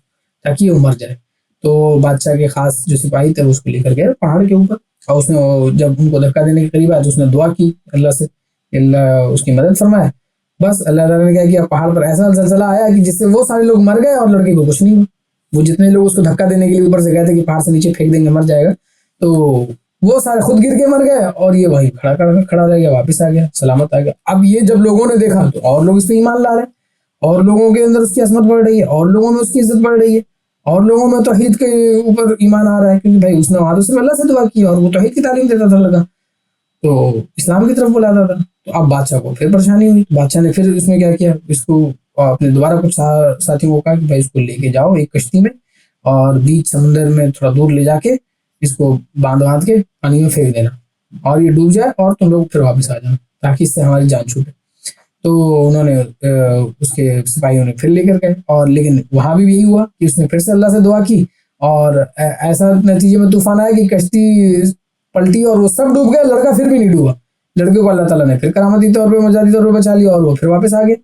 تاکہ وہ مر جائے. تو بادشاہ کے خاص جو سپاہی تھے اس کو لے کر گئے پہاڑ کے اوپر, اور اس نے جب ان کو دھکا دینے کے قریب آیا تو اس نے دعا کی اللہ سے, اللہ اس کی مدد فرمائے. بس اللہ تعالیٰ نے کیا کیا, پہاڑ پر ایسا زلزلہ آیا کہ جس سے وہ سارے لوگ مر گئے اور لڑکے کو کچھ نہیں ہوا. وہ جتنے لوگ اس کو دھکا دینے کے لیے اوپر سے گئے تھے کہ پہاڑ سے نیچے پھینک دیں گے مر جائے گا, تو وہ سارے خود گر کے مر گئے اور یہ وہیں کھڑا رہ گیا, واپس آ گیا, سلامت آ گیا. اب یہ جب لوگوں نے دیکھا تو اور لوگ اس پہ ایمان لا رہے ہیں, اور لوگوں کے اندر اس کی عظمت بڑھ رہی ہے, اور لوگوں میں اس کی عزت بڑھ رہی ہے, اور لوگوں میں توحید کے اوپر ایمان آ رہا ہے, کیونکہ بھائی اس نے وہاں تو صرف اللہ سے دعا کی اور وہ توحید کی تعلیم دیتا تھا لڑکا, تو اسلام کی طرف بلاتا تھا. تو اب بادشاہ کو پھر پریشانی ہوئی. بادشاہ نے پھر اس میں کیا کیا, اس کو اپنے دوبارہ کچھ ساتھیوں کو کہا کہ بھائی اس کو لے کے جاؤ ایک کشتی میں اور بیچ سمندر میں تھوڑا دور لے جا کے اس کو باندھ کے پانی میں پھینک دینا, اور یہ ڈوب جائے اور تم لوگ پھر واپس آ جانا تاکہ اس سے ہماری جان چھوٹے. تو انہوں نے اس کے سپاہیوں نے پھر لے کر گئے, اور لیکن وہاں بھی یہی ہوا کہ اس نے پھر سے اللہ سے دعا کی, اور ایسا نتیجے میں طوفان آیا کہ کشتی پلٹی اور وہ سب ڈوب گئے, لڑکا پھر بھی نہیں ڈوبا. لڑکے کو اللہ تعالیٰ نے پھر کرامتی طور پہ مجازی طور پہ بچا لیا اور وہ پھر واپس آ گئے.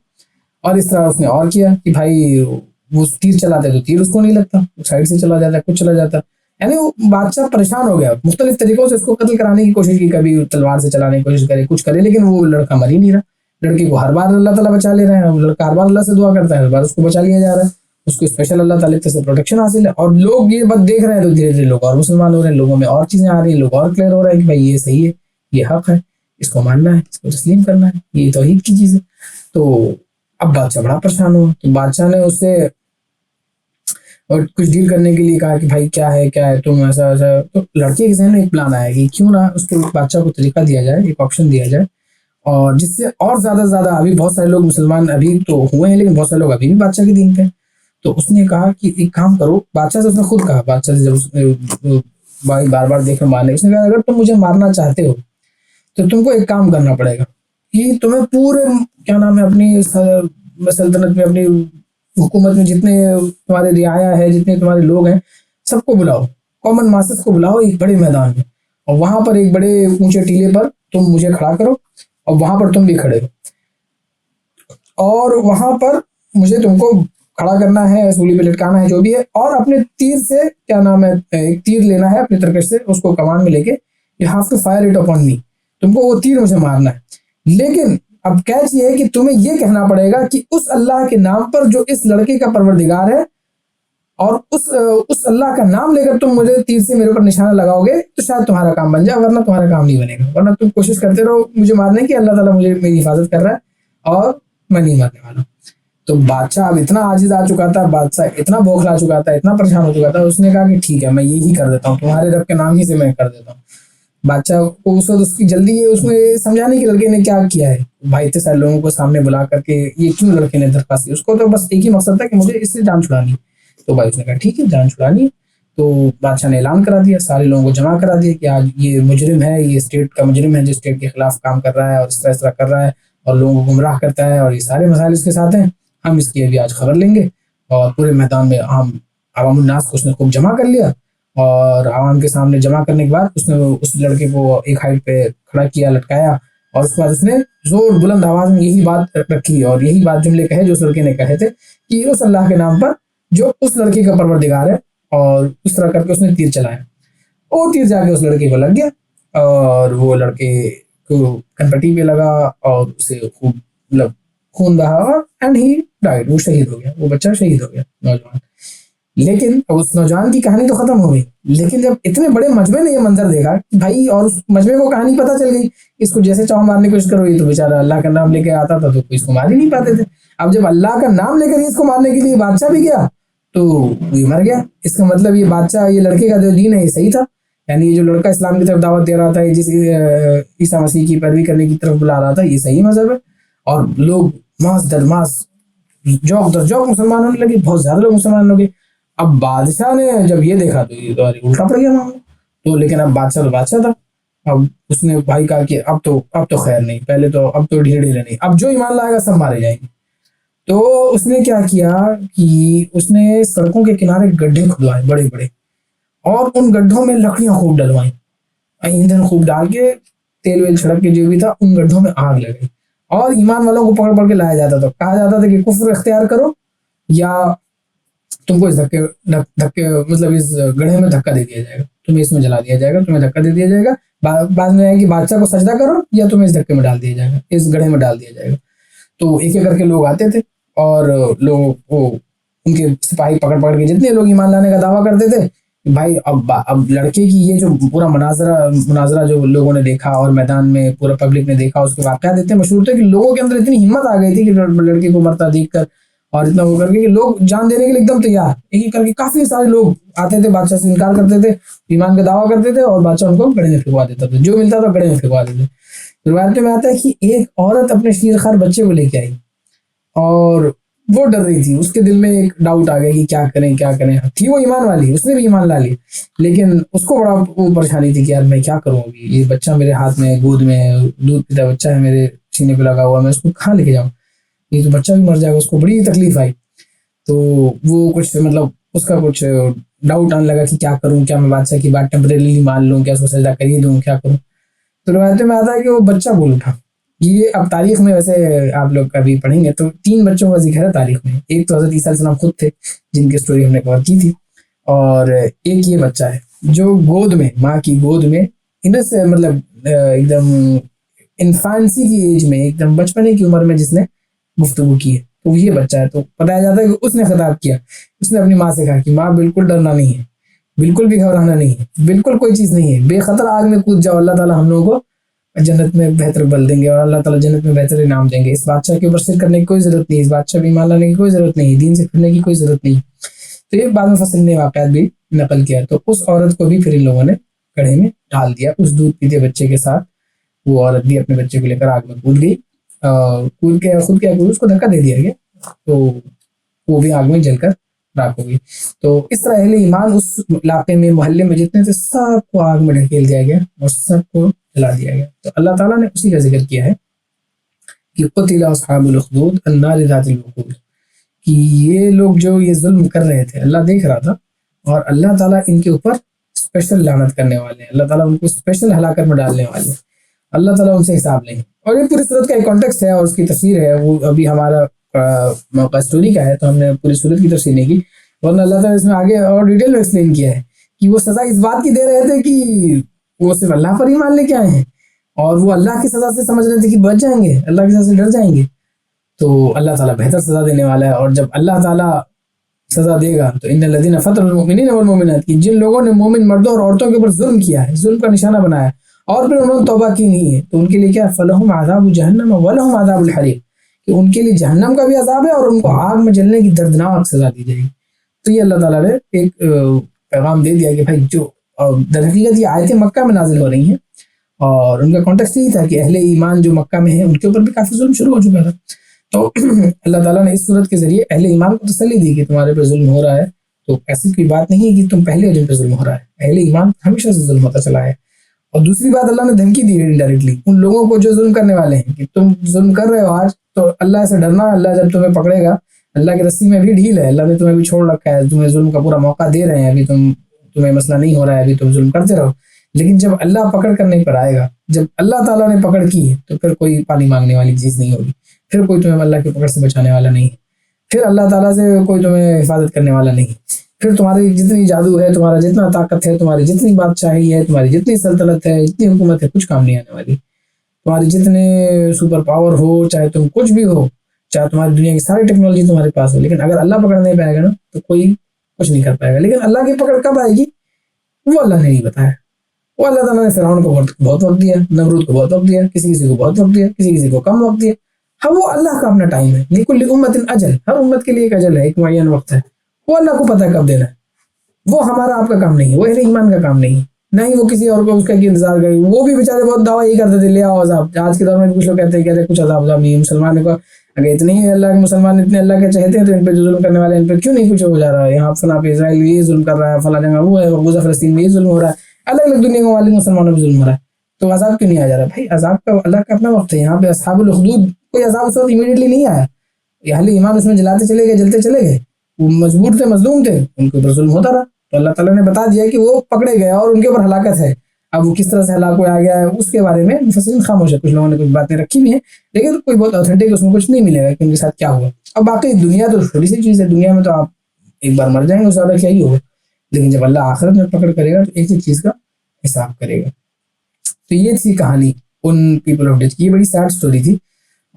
اور اس طرح اس نے اور کیا کہ بھائی وہ تیر چلاتے تو تیر اس کو نہیں لگتا, سائڈ سے چلا جاتا, کچھ چلا جاتا. یعنی وہ بادشاہ پریشان ہو گیا, مختلف طریقوں سے اس کو قتل کرانے کی کوشش کی, کبھی تلوار سے چلانے کی کوشش کرے, کچھ کرے, لیکن وہ لڑکا مر ہی نہیں رہا. لڑکی کو ہر بار اللہ تعالیٰ بچا لے رہے ہیں, لڑکا ہر بار اللہ سے دعا کرتا ہے, ہر بار اس کو بچا لیا جا رہا ہے, اس کو اسپیشل اللہ تعالیٰ سے پروٹیکشن حاصل ہے. اور لوگ یہ بات دیکھ رہے ہیں تو دھیرے دھیرے لوگ اور مسلمان ہو رہے ہیں, لوگوں میں اور چیزیں آ رہی ہیں, لوگ اور کلیئر ہو رہے ہیں کہ بھائی یہ صحیح ہے, یہ حق ہے, اس کو ماننا ہے, اس کو تسلیم کرنا ہے, یہ توحید کی چیز ہے. تو اب بادشاہ بڑا پریشان ہوا. تو بادشاہ نے اس سے اور کچھ ڈیل کرنے کے لیے کہا کہ بھائی کیا ہے تم ایسا ایسا. تو لڑکے کے ذہن میں ایک پلان آیا کہ کیوں نہ اس کو بادشاہ کو طریقہ دیا جائے, ایک آپشن دیا جائے, اور جس سے اور زیادہ سے زیادہ, ابھی بہت سارے لوگ مسلمان ابھی تو ہوئے ہیں لیکن بہت سارے لوگ ابھی بھی بادشاہ کے دین پہ. تو اس نے کہا کہ ایک کام کرو, بادشاہ سے اس نے خود کہا, بادشاہ سے جب بھائی بار بار دیکھ کر مارنے, اس نے کہا اگر تم مجھے مارنا چاہتے ہو تو تم کو ایک کام کرنا پڑے گا کہ تمہیں پورے کیا نام ہے اپنی سلطنت میں, اپنی حکومت میں جتنے تمہارے رعایا ہے, جتنے تمہارے لوگ ہیں, سب کو بلاؤ, کامن ماسز کو بلاؤ ایک بڑے میدان میں, اور وہاں پر ایک بڑے اونچے ٹیلے پر تم مجھے کھڑا کرو, اور وہاں پر تم بھی کھڑے ہو, اور وہاں پر مجھے تم کو کھڑا کرنا ہے, سولی پہ لٹکانا ہے, جو بھی ہے, اور اپنے تیر سے کیا نام ہے ایک تیر لینا ہے اپنے ترکش سے, اس کو کمان میں لے کے you have to fire it upon me, تم کو وہ تیر مجھے مارنا ہے. لیکن اب کیچ یہ ہے کہ تمہیں یہ کہنا پڑے گا کہ اس اللہ کے نام پر جو اس لڑکے کا پروردگار ہے, اور اس اللہ کا نام لے کر تم مجھے تیر سے میرے اوپر نشانہ لگاؤ گے تو شاید تمہارا کام بن جائے, ورنہ تمہارا کام نہیں بنے گا. ورنہ تم کوشش کرتے رہو مجھے مارنے کی, اللہ تعالیٰ مجھے میری حفاظت کر رہا ہے اور میں نہیں مارنے والا. تو بادشاہ اب اتنا عاجز آ چکا تھا, بادشاہ اتنا بوکھلا چکا تھا, اتنا پریشان ہو چکا تھا, اس نے کہا کہ ٹھیک ہے میں یہی کر دیتا ہوں, تمہارے رب کے نام ہی سے میں کر دیتا ہوں. بادشاہ کو اس وقت اس کی جلدی ہے اس میں سمجھانے کی لڑکے نے کیا کیا ہے, بھائی اتنے سارے لوگوں کو سامنے بلا کر کے یہ کیوں لڑکے نے درخواست کی, اس کو تو بس ایک ہی مقصد تھا کہ مجھے اس سے جان چھڑانی. تو بھائی اس نے کہا ٹھیک ہے جان چھڑانی. تو بادشاہ نے اعلان کرا دیا, سارے لوگوں کو جمع کرا دیا کہ آج یہ مجرم ہے, یہ اسٹیٹ کا مجرم ہے جو اسٹیٹ کے خلاف کام کر رہا ہے اور اس طرح کر رہا ہے اور لوگوں کو گمراہ کرتا ہے, اور یہ سارے مسائل اس کے ساتھ ہیں, ہم اس کی ابھی آج خبر لیں گے. اور پورے میدان میں عوام الناس کو اس نے خوب جمع کر لیا, اور عوام کے سامنے جمع کرنے کے بعد اس نے اس لڑکے کو ایک ہائٹ پہ کھڑا کیا, لٹکایا, اور اس کے بعد اس نے زور بلند آواز میں یہی بات رکھی اور یہی بات جملے کہے جو اس لڑکے نے کہے تھے کہ اس اللہ کے نام پر جو اس لڑکے کا پروردگار ہے, اور اس طرح کر کے اس نے تیر چلایا. وہ تیر جا کے اس لڑکے کو لگ گیا, اور وہ لڑکے کو کنپٹی پہ لگا اور اسے خوب مطلب خون بہا, اور اینڈ ہی ڈائیڈ, وہ شہید ہو گیا, وہ بچہ شہید ہو گیا نوجوان. لیکن اس نوجوان کی کہانی تو ختم ہو گئی, لیکن جب اتنے بڑے مجمع نے یہ منظر دیکھا بھائی, اور اس مجمع کو کہانی پتہ چل گئی, اس کو جیسے چاہو مارنے کی کوشش کرو, یہ تو بیچارہ اللہ کا نام لے کے آتا تھا تو اس کو مار ہی نہیں پاتے تھے. اب جب اللہ کا نام لے کر اس کو مارنے کے لیے بادشاہ بھی گیا تو یہ مر گیا. اس کا مطلب یہ بادشاہ, یہ لڑکے کا جو دین ہے یہ صحیح تھا, یعنی یہ جو لڑکا اسلام کی طرف دعوت دے رہا تھا, جس عیسیٰ مسیح کی پیروی کرنے کی طرف بلا رہا تھا, یہ صحیح مذہب ہے. اور لوگ ماس در ماس جوک در جوک مسلمان ہونے لگے, بہت زیادہ لوگ مسلمان ہو گئے. اب بادشاہ نے جب یہ دیکھا تو یہ تو الٹا پڑ گیا معاملہ. تو لیکن اب بادشاہ تو بادشاہ تھا, اب اس نے بھائی کہا کہ اب تو خیر نہیں, پہلے تو اب تو ڈھیرے ڈھیرے نہیں, اب جو ایمان لائے گا سب مارے جائیں گے. تو اس نے کیا کیا کہ اس نے سڑکوں کے کنارے گڈھے کھدوائے بڑے بڑے, اور ان گڈھوں میں لکڑیاں خوب ڈلوائیں, ایندھن خوب ڈال کے, تیل ویل چھڑک کے جو بھی تھا ان گڈھوں میں آگ لگئی, اور ایمان والوں کو پکڑ پکڑ کے لایا جاتا تھا. کہا جاتا تھا کہ کفر اختیار کرو یا تم کو اس دھکے مطلب اس گڑھے میں دھکا دے دیا جائے گا، تمہیں اس میں جلا دیا جائے گا، تمہیں دھکا دے دیا جائے گا، بعد میں ہے کہ بادشاہ کو سجدہ کرو یا تمہیں اس دھکے میں ڈال دیا جائے گا، اس گڑھے میں ڈال دیا جائے گا۔ تو ایک ایک کر کے لوگ آتے تھے اور لوگ وہ ان کے سپاہی پکڑ پکڑ کے جتنے لوگ ایمان لانے کا دعویٰ کرتے تھے، بھائی اب لڑکے کی یہ جو پورا مناظرہ جو لوگوں نے دیکھا اور میدان میں پورا پبلک نے دیکھا، اس کے واقعات اتنے مشہور تھے کہ لوگوں کے اندر اتنی ہمت آ گئی تھی کہ لڑکے کو مرتا دیکھ کر اور اتنا وہ کر کے کہ لوگ جان دینے کے لیے ایک دم تیار، ایک ایک کر کے کافی سارے لوگ آتے تھے، بادشاہ سے انکار کرتے تھے، ایمان کا دعویٰ کرتے تھے اور بادشاہ ان کو گڑھے میں پھینکوا دیتا تھا، جو ملتا تھا گڑھے میں پھینکوا دیتے۔ روایت میں آتا ہے کہ ایک عورت اپنے شیر خوار بچے کو لے کے آئی اور وہ ڈر رہی تھی، اس کے دل میں ایک ڈاؤٹ آ گیا کہ کیا کریں کیا کریں، تھی وہ ایمان والی، اس نے بھی ایمان لا لی، لیکن اس کو بڑا وہ پریشانی تھی کہ یار میں کیا کروں، ابھی یہ بچہ میرے ہاتھ میں گود میں ہے، دودھ پیتا بچہ ہے میرے سینے پہ لگا ہوا، میں اس کو کہاں لے کے جاؤں، یہ تو بچہ بھی مر جائے گا، اس کو بڑی تکلیف آئی۔ تو وہ کچھ مطلب اس کا کچھ ڈاؤٹ آنے لگا کہ کیا کروں، کیا میں بادشاہ کی بات ٹیمپریریلی مان لوں، کیا اس کو سجدہ کر ہی دوں، کیا کروں۔ تو روایتوں میں آتا ہے کہ وہ بچہ بول اٹھا۔ یہ اب تاریخ میں ویسے آپ لوگ کبھی پڑھیں گے تو 3 بچوں کا ذکر ہے تاریخ میں، ایک تو حضرت عیسیٰ علیہ السلام خود تھے جن کی سٹوری ہم نے کور کی تھی، اور ایک یہ بچہ ہے جو گود میں، ماں کی گود میں سے مطلب ایک دم انفانسی کی ایج میں، ایک دم بچپنے کی عمر میں جس نے گفتگو کی ہے، تو یہ بچہ ہے۔ تو بتایا جاتا ہے کہ اس نے خطاب کیا، اس نے اپنی ماں سے کہا کہ ماں بالکل ڈرنا نہیں ہے، بالکل بھی گھبرانا نہیں ہے، بالکل کوئی چیز نہیں ہے، بے خطر آگ میں کود جاؤ، اللہ تعالیٰ ہم لوگوں کو جنت میں بہتر بل دیں گے اور اللہ تعالیٰ جنت میں بہتر انعام دیں گے، اس بادشاہ کے اوپر شرک کرنے کی کوئی ضرورت نہیں، اس بادشاہ بھی ایمان لانے کی کوئی ضرورت نہیں، دین سے پھرنے کی کوئی ضرورت نہیں۔ تو یہ بعد میں فصل نے واقعات بھی نقل کیا، تو اس عورت کو بھی پھر ان لوگوں نے گڑھے میں ڈال دیا، اس دودھ پیتے بچے کے ساتھ وہ عورت بھی اپنے بچے کو لے کر آگ میں کود گئی، کود کے خود کیا اس کو دھکا دے دیا گیا، تو وہ بھی آگ میں جل کر راکھ ہو گئی۔ تو اس طرح اہل ایمان اس علاقے میں، محلے میں جتنے تھے، سب کو آگ میں ڈھکیل دیا گیا اور سب کو جلا دیا گیا۔ تو اللہ تعالیٰ نے اسی کا ذکر کیا ہے کہ قتل اصحاب الاخدود النار ذات الوقود، کہ یہ لوگ جو یہ ظلم کر رہے تھے اللہ دیکھ رہا تھا، اور اللہ تعالیٰ ان کے اوپر اسپیشل لعنت کرنے والے ہیں، اللہ تعالیٰ ان کو اسپیشل ہلاکت میں ڈالنے والے ہیں، اللہ تعالیٰ ان سے حساب لیں گے۔ اور یہ پوری صورت کا ایک کانٹیکسٹ ہے اور اس کی تفسیر ہے، وہ ابھی ہمارا موقع اسٹوری کا ہے تو ہم نے پوری صورت کی تفسیر نہیں کی، ورنہ اللہ تعالیٰ اس میں آگے اور ڈیٹیل میں ایکسپلین کیا ہے کہ وہ سزا اس بات کی دے رہے تھے کہ وہ صرف اللہ پر ایمان لے کے آئے ہیں اور وہ اللہ کی سزا سے سمجھ رہے تھے کہ بچ جائیں گے، اللہ کی سزا سے ڈر جائیں گے، تو اللہ تعالیٰ بہتر سزا دینے والا ہے۔ اور جب اللہ تعالیٰ سزا دے گا تو ان الذین فتنوا المؤمنین والمؤمنات، کی جن لوگوں نے مومن مردوں اور عورتوں کے اوپر ظلم کیا ہے، ظلم کا نشانہ بنایا اور پھر انہوں نے توبہ کی نہیں ہے، تو ان کے لیے کیا، فلہم عذاب جہنم ولہم عذاب الحریق، کہ ان کے لیے جہنم کا بھی عذاب ہے اور ان کو آگ میں جلنے کی دردناک سزا دی جائے گی۔ تو یہ اللہ تعالیٰ نے ایک پیغام دے دیا کہ بھائی جو در حقیقت یہ آیتیں مکہ میں نازل ہو رہی ہیں اور ان کا کانٹیکسٹ یہی تھا کہ اہل ایمان جو مکہ میں ہیں ان کے اوپر بھی کافی ظلم شروع ہو چکا تھا، تو اللہ تعالیٰ نے اس صورت کے ذریعے اہل ایمان کو تسلی دی کہ تمہارے پہ ظلم ہو رہا ہے تو ایسی کوئی بات نہیں کہ تم پہلے جن پہ ظلم ہو رہا ہے، اہل ایمان ہمیشہ سے ظلم ہوتا چلا ہے۔ اور دوسری بات اللہ نے دھمکی دی ہے انڈائریکٹلی ان لوگوں کو جو ظلم کرنے والے ہیں کہ تم ظلم کر رہے ہو آج، تو اللہ سے ڈرنا، اللہ جب تمہیں پکڑے گا، اللہ کی رسی میں بھی ڈھیل ہے، اللہ نے تمہیں بھی چھوڑ رکھا ہے، تمہیں ظلم کا پورا موقع دے رہے ہیں، ابھی تمہیں مسئلہ نہیں ہو رہا ہے، ابھی تم ظلم کرتے رہو، لیکن جب اللہ پکڑ کرنے پر آئے گا، جب اللہ تعالیٰ نے پکڑ کی تو پھر کوئی پانی مانگنے والی چیز نہیں ہوگی، پھر کوئی تمہیں اللہ کی پکڑ سے بچانے والا نہیں، پھر اللہ تعالیٰ سے کوئی تمہیں حفاظت کرنے والا نہیں، پھر تمہاری جتنی جادو ہے، تمہارا جتنا طاقت ہے، تمہاری جتنی بادشاہی ہے، تمہاری جتنی سلطنت ہے، جتنی حکومت ہے، کچھ کام نہیں آنے والی، تمہاری جتنے سپر پاور ہو، چاہے تم کچھ بھی ہو، چاہے تمہاری دنیا کی ساری ٹیکنالوجی تمہارے پاس ہو، لیکن اگر اللہ پکڑ نہیں پائے گا نا تو کوئی کچھ نہیں کر پائے گا۔ لیکن اللہ کی پکڑ کب آئے گی وہ اللہ نے نہیں بتایا، وہ اللہ تعالیٰ نے فرعون کو بہت وقت دیا، نمرود کو بہت وقت دیا، کسی کو بہت وقت دیا، کسی کو کم وقت دیا، ہاں وہ اللہ کا اپنا ٹائم ہے، لکل امت اجل، ہر امت کے لیے ایک اجل ہے، ایک معین وقت ہے، وہ اللہ کو پتہ ہے کب دینا ہے، وہ ہمارا آپ کا کام نہیں ہے، وہ اہل ایمان کا کام نہیں ہے، نہ ہی وہ کسی اور کو اس کا انتظار کرے، وہ بھی بیچارے بہت دعویٰ یہ کرتے تھے لے آؤ عذاب، آج کے دور میں کچھ لوگ کہتے ہیں کچھ عذاب نہیں ہے، مسلمان کو اگر اتنے ہی اللہ کے مسلمان اتنے اللہ کے چاہتے ہیں تو ان پہ جو ظلم کرنے والے ان پہ کیوں نہیں کچھ ہو جا رہا ہے، یہاں فلاں پہ اسرائیل یہ ظلم کر رہا ہے، فلاں جگہ وہ ہے، غزہ فلسطین میں یہ ظلم ہو رہا ہے، الگ الگ دنیا کے مالک مسلمانوں پہ ظلم ہو رہا ہے، تو عذاب کیوں نہیں آ جا رہا؟ بھائی عذاب کا اللہ کا اپنا وقت ہے، یہاں پہ اصحاب الاخدود کوئی عذاب اس وقت امیڈیٹلی نہیں آیا، اہل ایمان اس میں جلاتے چلے گئے، جلتے چلے گئے، وہ مجبور تھے، مظلوم تھے، ان کے اوپر ظلم ہوتا رہا، تو اللہ تعالیٰ نے بتا دیا کہ وہ پکڑے گئے اور ان کے اوپر ہلاکت ہے۔ اب وہ کس طرح سے ہلاک ہو گیا ہے اس کے بارے میں مفسرین خاموش ہے، کچھ لوگوں نے کچھ باتیں رکھی بھی ہیں لیکن کوئی بہت اوتھینٹک اس میں کچھ نہیں ملے گا کہ ان کے ساتھ کیا ہوا۔ اب باقی دنیا تو چھوٹی سی چیز ہے، دنیا میں تو آپ ایک بار مر جائیں گے، اس زیادہ کیا ہی ہوگا، لیکن جب اللہ آخرت میں پکڑ کرے گا تو ایک ایک چیز کا حساب کرے گا۔ تو یہ تھی کہانی ان پیپل آف ڈیتھ کی، یہ بڑی سیڈ سٹوری تھی،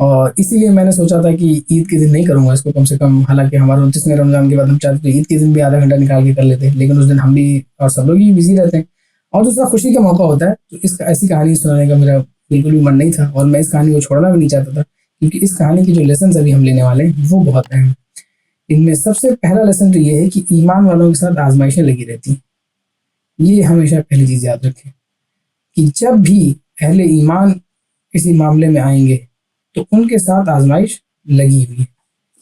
اور اسی لیے میں نے سوچا تھا کہ عید کے دن نہیں کروں گا اس کو کم سے کم، حالانکہ ہمارا 29 رمضان کے بعد ہم چاہتے تو عید کے دن بھی آدھا گھنٹہ نکال کے کر لیتے ہیں، لیکن اس دن ہم بھی اور سب لوگ ہی بزی رہتے ہیں، اور دوسرا خوشی کا موقع ہوتا ہے، تو اس کا ایسی کہانی سنانے کا میرا بالکل بھی من نہیں تھا، اور میں اس کہانی کو چھوڑنا بھی نہیں چاہتا تھا، کیونکہ اس کہانی کی جو لیسنز ابھی ہم لینے والے ہیں وہ بہت اہم ہیں۔ ان میں سب سے پہلا لیسن تو یہ ہے کہ ایمان والوں کے ساتھ آزمائشیں لگی رہتی ہیں۔ یہ ہمیشہ پہلی چیز یاد رکھیں کہ جب بھی اہل ایمان کسی معاملے میں آئیں گے تو ان کے ساتھ آزمائش لگی ہوئی ہے،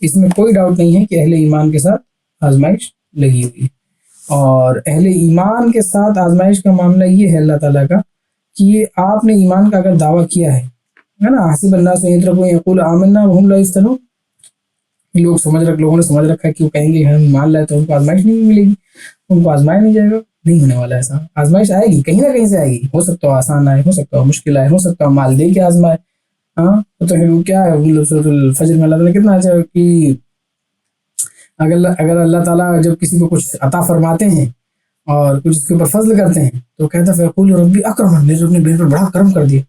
اس میں کوئی ڈاؤٹ نہیں ہے کہ اہل ایمان کے ساتھ آزمائش لگی ہوئی ہے۔ اور اہل ایمان کے ساتھ آزمائش کا معاملہ یہ ہے اللہ تعالیٰ کا کہ یہ آپ نے ایمان کا اگر دعویٰ کیا ہے نا، حسب الناس ان یترکوا ان یقولوا آمنا وهم لا یفتنون، لوگوں نے سمجھ رکھا ہے کہ وہ کہیں گے ہم ایمان لائے تو ان کو آزمائش نہیں ملے گی، ان کو آزمایا نہیں جائے گا، نہیں ہونے والا ایسا۔ آزمائش آئے گی، کہیں نہ کہیں سے آئے گی، ہو سکتا ہو آسان آئے، ہو سکتا ہو مشکل آئے، ہو سکتا ہو مال دے کے آزمائے۔ ہاں تو کیا ہے سورۃ الفجر میں اللہ تعالیٰ نے کتنا اچھا کہ اگر اللہ تعالیٰ جب کسی کو کچھ عطا فرماتے ہیں اور کچھ اس کے اوپر فضل کرتے ہیں تو کہتا ہے فیقول ربی اکرمن، میرے اپنے بہن پر بڑا کرم کر دیا،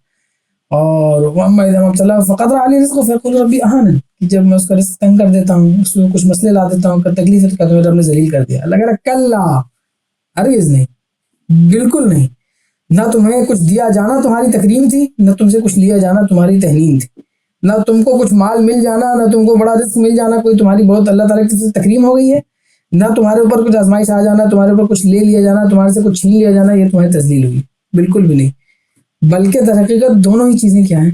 اور واما اذا ما ابتلاه فقدر علی رزقه فیقول ربی اہانن، کہ جب میں اس کا رزق تنگ کر دیتا ہوں، اس میں کچھ مسئلے لا دیتا ہوں، تکلیف کا تو میرے رب نے ذلیل کر دیا۔ اللہ کہہ رہا کلا، ہرگز نہیں، بالکل نہیں، نہ تمہیں کچھ دیا جانا تمہاری تکریم تھی، نہ تم سے کچھ لیا جانا تمہاری تہنین تھی، نہ تم کو کچھ مال مل جانا، نہ تم کو بڑا رزق مل جانا کوئی تمہاری بہت اللہ تعالیٰ کی تکریم ہو گئی ہے، نہ تمہارے اوپر کچھ آزمائش آ جانا، تمہارے اوپر کچھ لے لیا جانا، تمہارے سے کچھ چھین لیا جانا، یہ تمہاری تذلیل ہوئی، بالکل بھی نہیں، بلکہ در حقیقت دونوں ہی چیزیں کیا ہیں،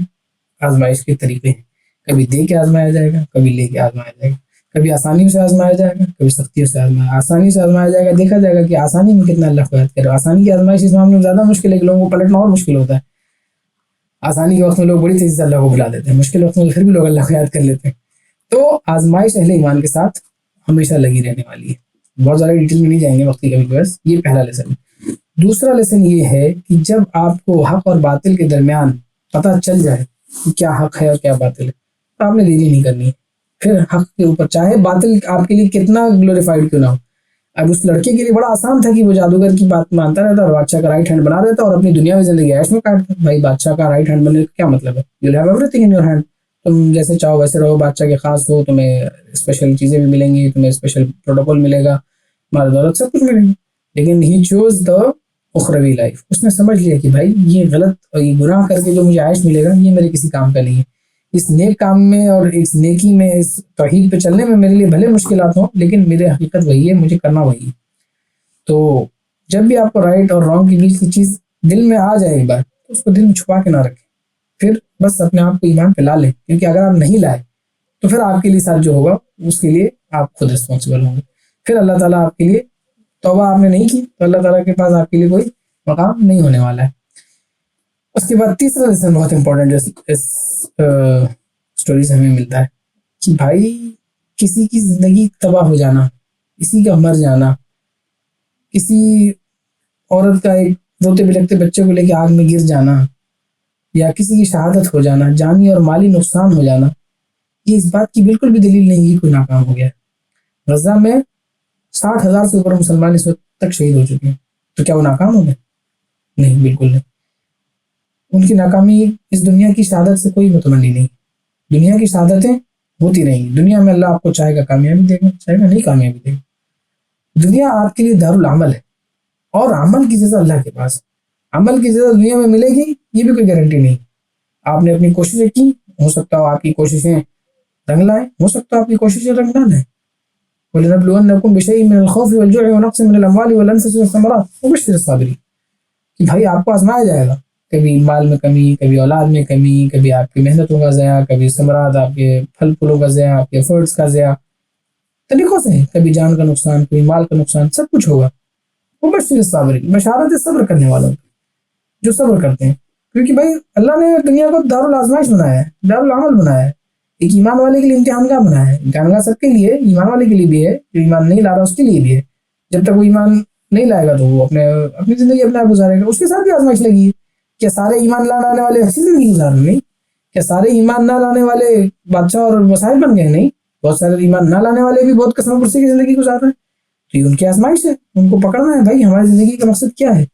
آزمائش کے طریقے ہیں، کبھی دے کے آزمایا جائے گا، کبھی لے کے آزمایا جائے گا، کبھی آسانیوں سے آزمایا جائے گا، کبھی سختیوں سے آسانی سے آزمایا جائے گا، دیکھا جائے گا کہ آسانی میں کتنا اللہ کو یاد کرے۔ آسانی کی آزمائش اس معاملے میں زیادہ مشکل ہے کہ لوگوں کو پلٹنا اور مشکل ہوتا ہے، آسانی کے وقت میں لوگ بڑی تیزی سے اللہ کو بھلا دیتے ہیں، مشکل وقت میں پھر بھی لوگ اللہ کو یاد کر لیتے ہیں۔ تو آزمائش اہل ایمان کے ساتھ ہمیشہ لگی رہنے والی ہے، بہت زیادہ ڈیٹیل میں نہیں جائیں گے وقت کی کمی کی وجہ سے، یہ پہلا لیسن ہے۔ دوسرا لیسن یہ ہے کہ جب آپ کو حق اور باطل کے درمیان پتہ چل جائے کہ کیا حق ہے اور کیا باطل ہے تو آپ نے دیری نہیں کرنی ہے، پھر حق کے اوپر چاہے باطل آپ کے لیے کتنا گلوریفائڈ کیوں نہ ہو۔ اب اس لڑکے کے لیے بڑا آسان تھا کہ وہ جادوگر کی بات مانتا رہتا اور بادشاہ کا رائٹ ہینڈ بنا دیتا اور اپنی دنیاوی زندگی عیش میں کاٹتا۔ بھائی بادشاہ کا رائٹ ہینڈ بننے کا کیا مطلب ہے؟ You have every thing in your hand, تم جیسے چاہو ویسے رہو، بادشاہ کے خاص ہو، تمہیں اسپیشل چیزیں بھی ملیں گی، تمہیں اسپیشل پروٹوکول ملے گا، مال دولت سب کچھ ملے گا، لیکن ہی چوز دا اخروی لائف، اس نے سمجھ لیا کہ بھائی یہ غلط اور یہ گناہ کر کے جو مجھے عائش ملے گا یہ میرے کسی کام کا نہیں ہے، اس نیک کام میں اور اس نیکی میں اس توحید پہ چلنے میں میرے لیے بھلے مشکلات ہوں لیکن میرے حقیقت وہی ہے، مجھے کرنا وہی ہے۔ تو جب بھی آپ کو رائٹ اور رانگ کے بیچ کی چیز دل میں آ جائے ایک بار تو اس کو دل میں چھپا کے نہ رکھیں، پھر بس اپنے آپ کو ایمان پہ لا لیں، کیونکہ اگر آپ نہیں لائے تو پھر آپ کے لیے ساتھ جو ہوگا اس کے لیے آپ خود رسپانسبل ہوں گے، پھر اللہ تعالیٰ آپ کے لیے توبہ آپ نے نہیں کی تو اللہ تعالیٰ کے پاس آپ کے لیے کوئی مقام نہیں ہونے والا ہے۔ اس کے بعد تیسرا لیسن بہت امپورٹنٹ اس سٹوری سے ہمیں ملتا ہے کہ بھائی کسی کی زندگی تباہ ہو جانا، کسی کا مر جانا، کسی عورت کا ایک روتے بلکتے بچے کو لے کے آگ میں گر جانا، یا کسی کی شہادت ہو جانا، جانی اور مالی نقصان ہو جانا، یہ اس بات کی بالکل بھی دلیل نہیں ہے کوئی ناکام ہو گیا ہے۔ غزہ میں 60,000 سے اوپر مسلمان اس وقت تک شہید ہو چکے ہیں، تو کیا وہ ناکام ہو گئے؟ نہیں، بالکل نہیں۔ ان کی ناکامی اس دنیا کی شہادت سے کوئی متمنی نہیں، دنیا کی شہادتیں ہوتی رہیں گی، دنیا میں اللہ آپ کو چاہے گا کامیابی دے گا، چاہے گا نہیں کامیابی دے گا۔ دنیا آپ کے لیے دارالعمل ہے اور عمل کی جزا اللہ کے پاس، عمل کی جزا دنیا میں ملے گی یہ بھی کوئی گارنٹی نہیں۔ آپ نے اپنی کوششیں کی، ہو سکتا ہو آپ کی کوششیں رنگ لائیں، ہو سکتا ہو آپ کی کوششیں رنگ نہ لائیں۔ وَلَنَبْلُوَنَّكُمْ بِشَيْءٍ مِّنَ الْخَوْفِ وَالْجُوعِ وَنَقْصٍ مِّنَ الْأَمْوَالِ وَالْأَنفُسِ وَالثَّمَرَاتِ وَبَشِّرِ الصَّابِرِينَ، کہ بھائی آپ کو آزمایا جائے گا، کبھی مال میں کمی، کبھی اولاد میں کمی، کبھی آپ کی محنتوں کا ضیاع، کبھی ثمرات آپ کے پھل پھولوں کا ضیاع، آپ کے ایفرٹس کا ضیاع، طریقوں سے، کبھی جان کا نقصان، کبھی مال کا نقصان، سب کچھ ہوگا۔ وَبَشِّرِ الصَّابِرِينَ، بشارت ہے صبر کرنے والوں کی، جو صبر کرتے ہیں، کیونکہ بھائی اللہ نے دنیا کو دارالآزمائش بنایا ہے، دارالعمل بنایا ہے، ایک ایمان والے کے لیے امتحان گاہ بنایا ہے، امتحان گاہ سب کے لیے، ایمان والے کے لیے بھی ہے، جو ایمان نہیں لا رہا اس کے لیے بھی ہے، جب تک وہ ایمان نہیں لائے گا تو وہ اپنی زندگی اپنے آپ گزارے گا، اس کے ساتھ بھی آزمائش لگی ہے۔ کیا سارے ایمان لانے والے اچھی زندگی گزار رہے؟ نہیں۔ کیا سارے ایمان نہ لانے والے بادشاہ اور وسائل بن گئے؟ نہیں، بہت سارے ایمان نہ لانے والے بھی بہت قسم پرسی کی زندگی گزار رہے ہیں۔ تو یہ ان کی آزمائش ہے، ان کو پکڑنا ہے بھائی ہماری زندگی کا مقصد کیا ہے۔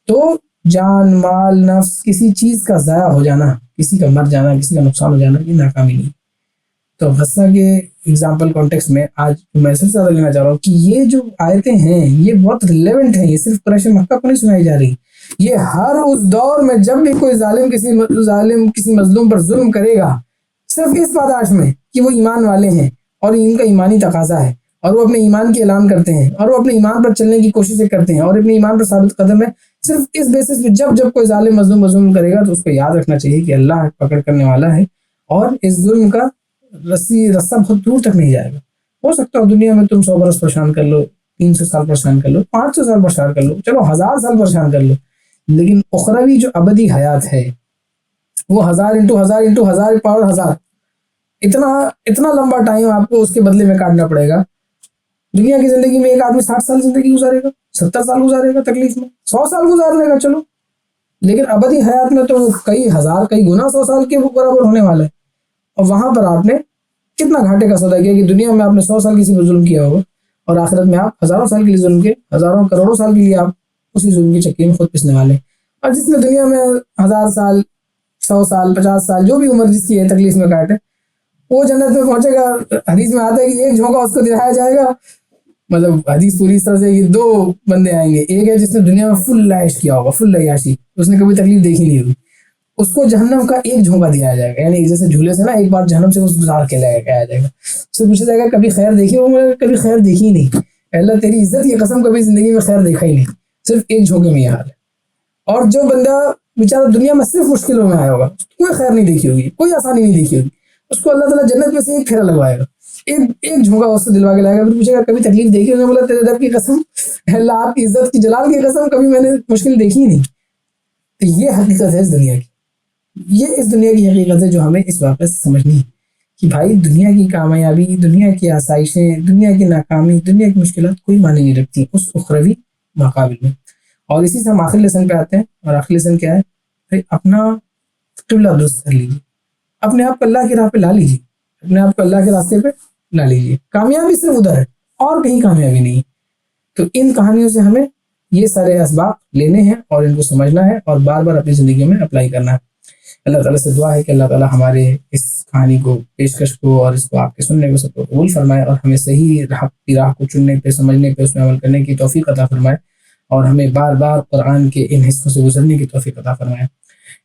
تو جان مال نفس کسی چیز کا ضائع ہو جانا، کسی کا مر جانا، کسی کا نقصان ہو جانا، یہ ناکامی نہیں۔ تو غصہ کے اگزامپل کانٹیکس میں آج میں سب سے زیادہ لینا چاہ رہا ہوں کہ یہ جو آیتیں ہیں یہ بہت ریلیونٹ ہیں، یہ صرف قریش مکہ کو نہیں سنائی جا رہی، یہ ہر اس دور میں جب بھی کوئی ظالم کسی مظلوم پر ظلم کرے گا، صرف اس پاداش میں کہ وہ ایمان والے ہیں اور ان کا ایمانی تقاضا ہے اور وہ اپنے ایمان کی اعلان کرتے ہیں اور وہ اپنے ایمان پر چلنے کی کوششیں کرتے ہیں اور اپنے ایمان پر ثابت قدم ہے، صرف اس بیسس پہ جب کوئی ظالم مظلوم کرے گا تو اس کو یاد رکھنا چاہیے کہ اللہ پکڑ کرنے والا ہے اور اس ظلم کا رستہ بہت دور تک نہیں جائے گا۔ ہو سکتا ہے دنیا میں تم 100 برس پریشان کر لو، 300 سال پریشان کر لو، 500 سال پریشان کر لو، چلو 1000 سال پریشان کر لو، لیکن اخروی جو ابدی حیات ہے وہ 1000 انٹو 1000 انٹو 1000 پاور 1000، اتنا لمبا ٹائم آپ کو اس کے بدلے میں کاٹنا پڑے گا۔ دنیا کی زندگی میں ایک آدمی 60 سال زندگی گزارے گا، 70 سال گزارے گا تکلیف میں، 100 سال گزار لے گا چلو، لیکن ابدی حیات میں تو کئی ہزار کئی گنا 100 سال کے برابر ہونے والا ہے۔ اور وہاں پر آپ نے کتنا گھاٹے کا سودا کیا کہ دنیا میں آپ نے 100 سال کسی پر ظلم کیا ہوگا اور آخرت میں آپ ہزاروں سال کے لیے ظلم کے، ہزاروں کروڑوں سال کے لیے آپ اسی ظلم کی چکی میں خود پسنے والے۔ اور جس نے دنیا میں 1000 سال 100 سال 50 سال جو بھی عمر جس کی ہے تکلیف میں کاٹے، وہ جنت میں پہنچے گا۔ حدیث میں آتا ہے کہ ایک جھونکا اس کو دلایا جائے گا، مطلب حدیث پوری اس طرح سے کہ 2 بندے آئیں گے، ایک ہے جس نے دنیا میں فل عیش کیا ہوگا، فل عیاشی، اس نے کبھی تکلیف دیکھی نہیں ہوگی، اس کو جہنم کا ایک جھونکا دیا جائے گا، یعنی جیسے جھولے سے نا ایک بار جہنم سے اس گزار کے لے کے آیا جائے گا، اس سے پوچھا جائے گا کبھی خیر دیکھی ہو؟ کبھی خیر دیکھی ہی نہیں، اللہ تیری عزت کی قسم کبھی زندگی میں خیر دیکھا ہی نہیں، صرف ایک جھونکے میں یہ حال ہے۔ اور جو بندہ بیچارہ دنیا میں صرف مشکلوں میں آیا ہوگا، کوئی خیر نہیں دیکھی ہوگی، کوئی آسانی نہیں دیکھی ہوگی، اس کو اللہ تعالیٰ جنت میں سے ایک پھیرا لگوائے گا، ایک جھونکا اس سے دلوا کے لائے گا، پھر پوچھے گا کبھی تکلیف دیکھی؟ انہوں نے بولا تیرے رب کی قسم، اللہ آپ کی عزت کی جلال کی قسم کبھی میں نے مشکل دیکھی ہی نہیں۔ تو یہ حقیقت ہے اس دنیا کی، یہ اس دنیا کی حقیقت ہے جو ہمیں اس واقعے سے سمجھنی ہے کہ بھائی دنیا کی کامیابی، دنیا کی آسائشیں، دنیا کی ناکامی، دنیا کی مشکلات کوئی معنی نہیں رکھتی اس اخروی مقابل میں۔ اور اسی سے ہم آخری لیسن پہ آتے ہیں، اور آخری لیسن کیا ہے؟ بھائی اپنا قبلہ درست کر لیجیے، اپنے آپ کو اللہ کی راہ پہ لا لیجیے، اپنے آپ کو اللہ کے راستے پہ لا لیجیے، کامیابی صرف ادھر ہے اور کہیں کامیابی نہیں۔ تو ان کہانیوں سے ہمیں یہ سارے اسباق لینے ہیں اور ان کو سمجھنا ہے اور بار بار اپنی زندگی میں اپلائی کرنا ہے۔ اللہ تعالیٰ سے دعا ہے کہ اللہ تعالیٰ ہمارے اس کہانی کو، پیشکش کو اور اس کو آپ کے سننے کو سب کو قبول فرمائے اور ہمیں صحیح حق کی راہ کو چننے پہ، سمجھنے پہ، اس میں عمل کرنے کی توفیق عطا فرمائے اور ہمیں بار بار قرآن کے ان حصوں سے گزرنے کی توفیق عطا فرمائے۔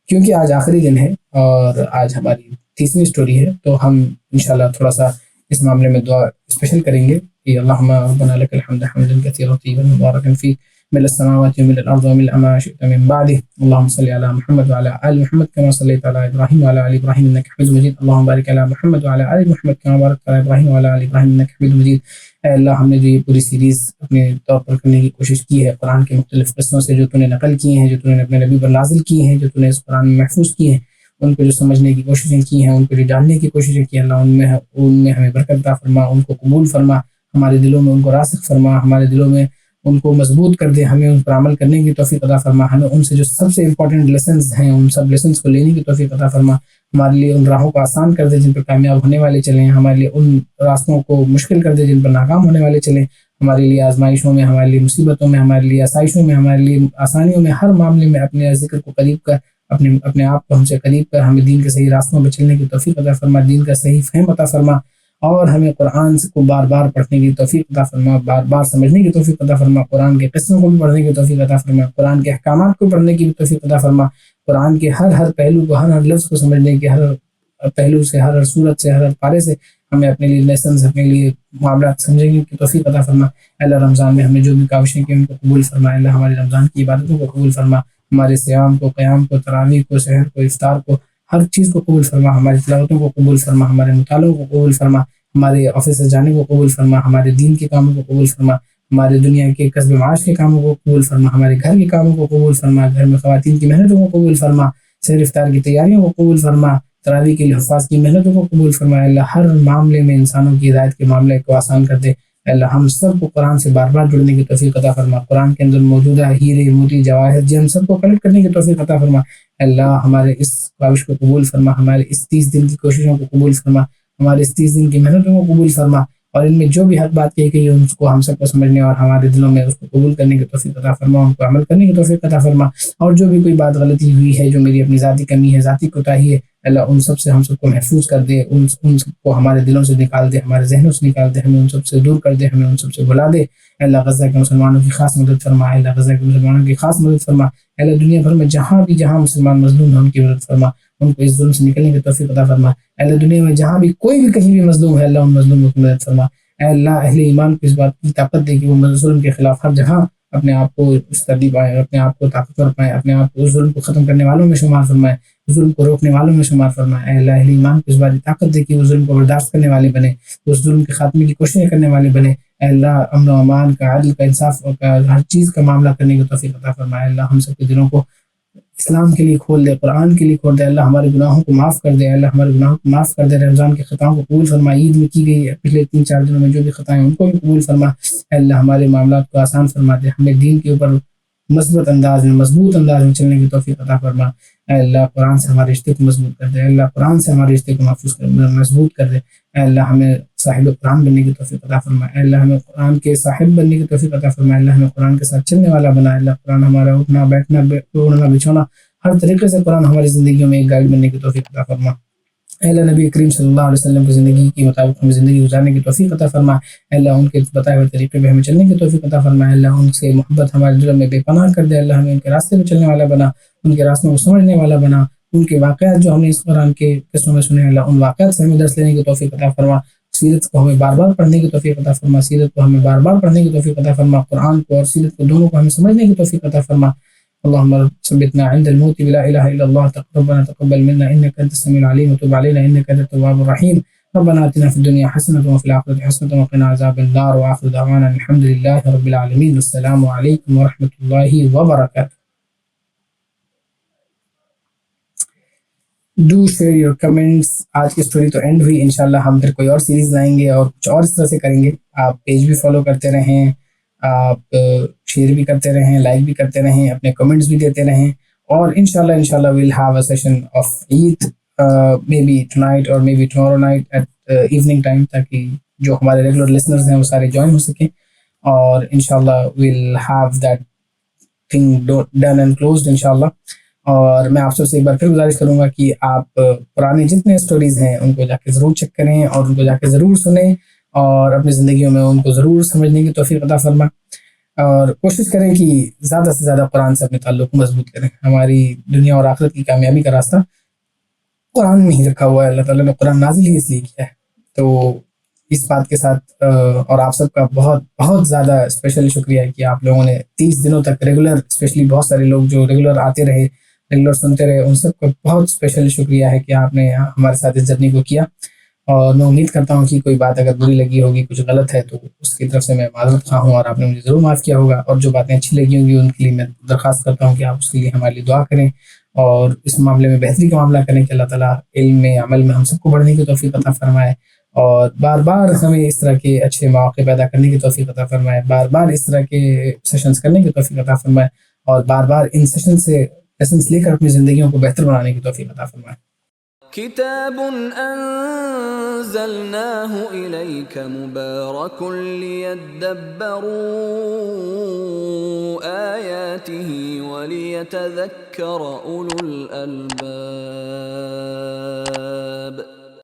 کیونکہ آج آخری دن ہے اور آج ہماری 30ویں سٹوری ہے، تو ہم انشاءاللہ تھوڑا سا اس معاملے میں دعا اسپیشل کریں گے کہ اللہم ربنا لک الحمد حمدا کثیرا طیبا مبارکا فیہ ملء السماوات وملء الارض وملء ما شئت من بعده اللهم صل على محمد وعلى ال محمد كما صليت على ابراهيم وعلى ال ابراهيم انك حميد مجيد اللهم بارك على محمد وعلى ال محمد كما باركت على ابراهيم وعلى ال ابراهيم انك حميد مجيد۔ اے اللہ، ہم نے جو یہ پوری سیریز اپنے طور پر کرنے کی کوشش کی ہے قرآن کے مختلف قصوں سے جو تو نے نقل کیے ہیں، جو تو نے اپنے نبی پر نازل کیے ہیں، جو تو نے اس قرآن میں محفوظ کیے ہیں، ان کو جو سمجھنے کی کوششیں کی ہیں، ان کو جو جاننے کی کوششیں کی ہیں، اللہ ان میں ہمیں برکت عطا فرما، ان کو قبول فرما، ہمارے دلوں میں ان کو راسخ فرما، ہمارے دلوں میں ان کو مضبوط کر دے، ہمیں ان پر عمل کرنے کی توفیق عطا فرما، ہمیں ان سے جو سب سے امپورٹنٹ لیسنز ہیں ان سب لیسنز کو لینے کی توفیق عطا فرما، ہمارے لیے ان راہوں کو آسان کر دے جن پر کامیاب ہونے والے چلیں، ہمارے لیے ان راستوں کو مشکل کر دے جن پر ناکام ہونے والے چلیں، ہمارے لیے آزمائشوں میں، ہمارے لیے مصیبتوں میں، ہمارے لیے آسائشوں میں، ہمارے لیے آسانیوں میں، ہر معاملے میں اپنے ذکر کو قریب کر، اپنے آپ کو ہم سے قریب کر، ہمیں دین کے صحیح راستوں پر چلنے کی توفیق عطا فرما، دین کا صحیح فہم عطا فرما، اور ہمیں قرآن کو بار بار پڑھنے کی توفیق عطا فرما، بار بار سمجھنے کی توفیق عطا فرما، قرآن کے قصوں کو بھی پڑھنے کی توفیق عطا فرما، قرآن کے احکامات کو پڑھنے کی بھی توفیق عطا فرما، قرآن کے ہر پہلو کو، ہر لفظ کو سمجھنے کی، ہر پہلو سے، ہر صورت سے، ہر پارے سے ہمیں اپنے لیے لیسنز، اپنے لیے معاملات سمجھنے کی توفیق عطا فرما۔ اللہ رمضان میں ہمیں جو بھی کاوشیں کی ان کو قبول فرما، اللہ ہمارے رمضان کی عبادتوں کو قبول فرما، ہمارے صیام کو، قیام کو، تراویح کو، سحر کو، افطار کو، ہر چیز کو قبول فرما، ہماری تلاوتوں کو قبول فرما، ہمارے مطالعوں کو قبول فرما، ہمارے آفس سے جانے کو قبول فرما، ہمارے دین کے کاموں کو قبول فرما، ہمارے دنیا کے کسب معاش کے کاموں کو قبول فرما، ہمارے گھر کے کاموں کو قبول فرما، گھر میں خواتین کی محنتوں کو قبول فرما، سحر افطار کی تیاریوں کو قبول فرما، تراویح کے حفاظ کی محنتوں کو قبول فرما۔ اللہ ہر معاملے میں انسانوں کی ہدایت کے معاملے کو آسان کر دے۔ اللہ ہم سب کو قرآن سے بار بار جڑنے کی توفیق عطا فرما، قرآن کے اندر موجودہ ہیرے موتی جواہر جن سب کو کلیکٹ کرنے کی توفیق عطا فرما۔ اللہ ہمارے اس کاوش کو قبول فرما، ہمارے اس 30 دن کی کوششوں کو قبول فرما، ہمارے اس 30 دن کی محنتوں کو قبول فرما، اور ان میں جو بھی حق بات کہی گئی ہے اس کو ہم سب کو سمجھنے اور ہمارے دلوں میں اس کو قبول کرنے کی توفیق عطا فرما، ان کو عمل کرنے کی توفیق عطا فرما، اور جو بھی کوئی بات غلطی ہوئی ہے، جو میری اپنی ذاتی کمی ہے، ذاتی کوتاہی ہے، اللہ ان سب سے ہم سب کو محفوظ کر دے، ان سب کو ہمارے دلوں سے نکال دے، ہمارے ذہنوں سے نکال دے، ہمیں ان سب سے دور کر دے، ہمیں ان سب سے بھلا دے۔ اللہ غزہ کے مسلمانوں کی خاص مدد فرما، اللہ غزہ کے مسلمانوں کی خاص مدد فرما، اللہ دنیا بھر میں جہاں مسلمان مظلوم ہیں ان کی مدد فرما، ان کو اس ظلم سے نکلنے کی توفیق عطا فرما۔ اللہ دنیا میں جہاں بھی کوئی بھی کہیں بھی مظلوم ہے، اللہ ان مظلوموں کی مدد فرما۔ اے اللہ اہل ایمان کو اس بات کی طاقت دے کہ وہ ظلم کے خلاف ہر جہاں اپنے آپ کو مستردی پائے، اپنے آپ کو طاقتور پائے، اپنے آپ کو اس ظلم کو ختم کرنے والوں میں شمار فرمائے، ظلم کو روکنے والوں میں شمار فرمائے۔ اے اللہ اہل ایمان کو اس بات کی طاقت دے کہ وہ ظلم کو برداشت کرنے والے بنے، اس ظلم کے خاتمے کی کوششیں کرنے والے بنے۔ اے اللہ امن و امان کا، عدل کا، انصاف کا، ہر چیز کا معاملہ کرنے کی توفیق عطا فرمائے۔ اللہ ہم سب کے دلوں کو اسلام کے لیے کھول دے، قرآن کے لیے کھول دے۔ اللہ ہمارے گناہوں کو معاف کر دے، اللہ ہمارے گناہوں کو معاف کر دے، رمضان کے خطاؤں کو قبول فرما، عید میں کی گئی پچھلے 3-4 دنوں میں جو بھی خطائیں ان کو بھی قبول فرما۔ اے اللہ ہمارے معاملات کو آسان فرما دے، ہمیں دین کے اوپر مثبت انداز میں، مضبوط انداز میں چلنے کی توفیق عطا فرما۔ اے اللہ قرآن سے ہمارے رشتے کو مضبوط کر دے، اے اللہ قرآن سے ہمارے رشتے کو محفوظ کر مضبوط کر دے۔ اے اللہ ہمیں صاحب قرآن بننے کی توفیق عطا فرما، اے اللہ ہمیں قرآن کے صاحب بننے کی توفیق عطا فرما، اے اللہ ہمیں قرآن کے ساتھ چلنے والا بنا۔ اے اللہ قرآن ہمارا اٹھنا بیٹھنا اوڑھنا بچھونا ہر طریقے سے قرآن ہماری زندگیوں میں ایک گائیڈ بننے کی توفیق عطا فرما۔ اے اللہ نبی کریم صلی اللہ علیہ وسلم کی زندگی کے مطابق ہمیں زندگی گزارنے کی توفیق عطا فرما۔ اے اللہ ان کے بتائے ہوئے طریقے پہ ہمیں چلنے کی توفیق عطا فرما۔ اے اللہ ان سے محبت ہمارے دلوں میں بے پناہ کر دے، اللہ ہمیں ان کے راستے پہ چلنے والا بنا، ان کے راستوں کو سمجھنے والا بنا، ان کے واقعات جو ہم نے اس قرآن کے قصوں میں سنے، اللہ ان واقعات سے ہمیں درس لینے کی توفیق عطا فرما۔ سیرت کو ہمیں بار بار پڑھنے کی توفیق عطا فرما، سیرت کو ہمیں بار بار پڑھنے کی توفیق عطا فرما، قرآن کو اور سیرت کو دونوں کو ہمیں سمجھنے کی توفیق عطا فرما۔ اللهم ثبتنا عند الموت بلا اله الا الله، ربنا تقبل منا انك انت السميع العليم وتب علينا انك انت التواب الرحيم، ربنا اتنا في الدنيا حسنه وفي الاخره حسنه وقنا عذاب النار، واخر دعوانا الحمد لله رب العالمين، السلام عليكم ورحمه الله وبركاته۔ Do share your comments. آج کی اسٹوری تو اینڈ ہوئی، انشاءاللہ ہم پھر کوئی اور سیریز لائیں گے اور کچھ اور اس طرح سے کریں گے۔ آپ پیج بھی فالو کرتے رہیں، آپ شیئر بھی کرتے رہیں، لائک بھی کرتے رہیں، اپنے کمنٹس بھی دیتے رہیں، اور انشاءاللہ we'll have a session of Eid maybe tonight or maybe tomorrow night at evening time، تاکہ جو ہمارے ریگولر لسنرز ہیں وہ سارے جوائن ہو سکیں، اور انشاءاللہ we'll have that thing done and closed انشاءاللہ۔ اور میں آپ سب سے ایک بار پھر گزارش کروں گا کہ آپ پرانے جتنے اسٹوریز ہیں ان کو جا کے ضرور چیک کریں اور ان کو جا کے ضرور سنیں، اور اپنی زندگیوں میں ان کو ضرور سمجھنے کی توفیق عطا فرما، اور کوشش کریں کہ زیادہ سے زیادہ قرآن سے اپنے تعلق کو مضبوط کریں۔ ہماری دنیا اور آخرت کی کامیابی کا راستہ قرآن میں ہی رکھا ہوا ہے، اللہ تعالیٰ نے قرآن نازل ہی اس لیے کیا ہے۔ تو اس بات کے ساتھ اور آپ سب کا بہت بہت زیادہ اسپیشل شکریہ ہے کہ آپ لوگوں نے 30 دنوں تک ریگولر، اسپیشلی بہت سارے لوگ جو ریگولر آتے رہے، ریگولر سنتے رہے، ان سب کا بہت اسپیشل شکریہ ہے کہ آپ نے ہمارے ساتھ اس جرنی کو کیا۔ اور میں امید کرتا ہوں کہ کوئی بات اگر بری لگی ہوگی، کچھ غلط ہے، تو اس کی طرف سے میں معذرت خواہ ہوں، اور آپ نے مجھے ضرور معاف کیا ہوگا، اور جو باتیں اچھی لگی ہوں گی ان کے لیے میں درخواست کرتا ہوں کہ آپ اس کے لیے ہمارے لیے دعا کریں، اور اس معاملے میں بہتری کا معاملہ کریں کہ اللہ تعالیٰ علم میں، عمل میں ہم سب کو بڑھنے کی توفیق عطا فرمائے، اور بار بار ہمیں اس طرح کے اچھے مواقع پیدا کرنے کی توفیق عطا فرمائے، بار بار اس طرح کے سیشنز کرنے کی توفیق عطا فرمائے، اور بار بار ان سیشن سے لیسنس لے کر اپنی زندگیوں کو بہتر بنانے کی توفیق عطا فرمائے۔ كتاب أنزلناه إليك مبارك ليدبروا آياته وليتذكر أولو الألباب۔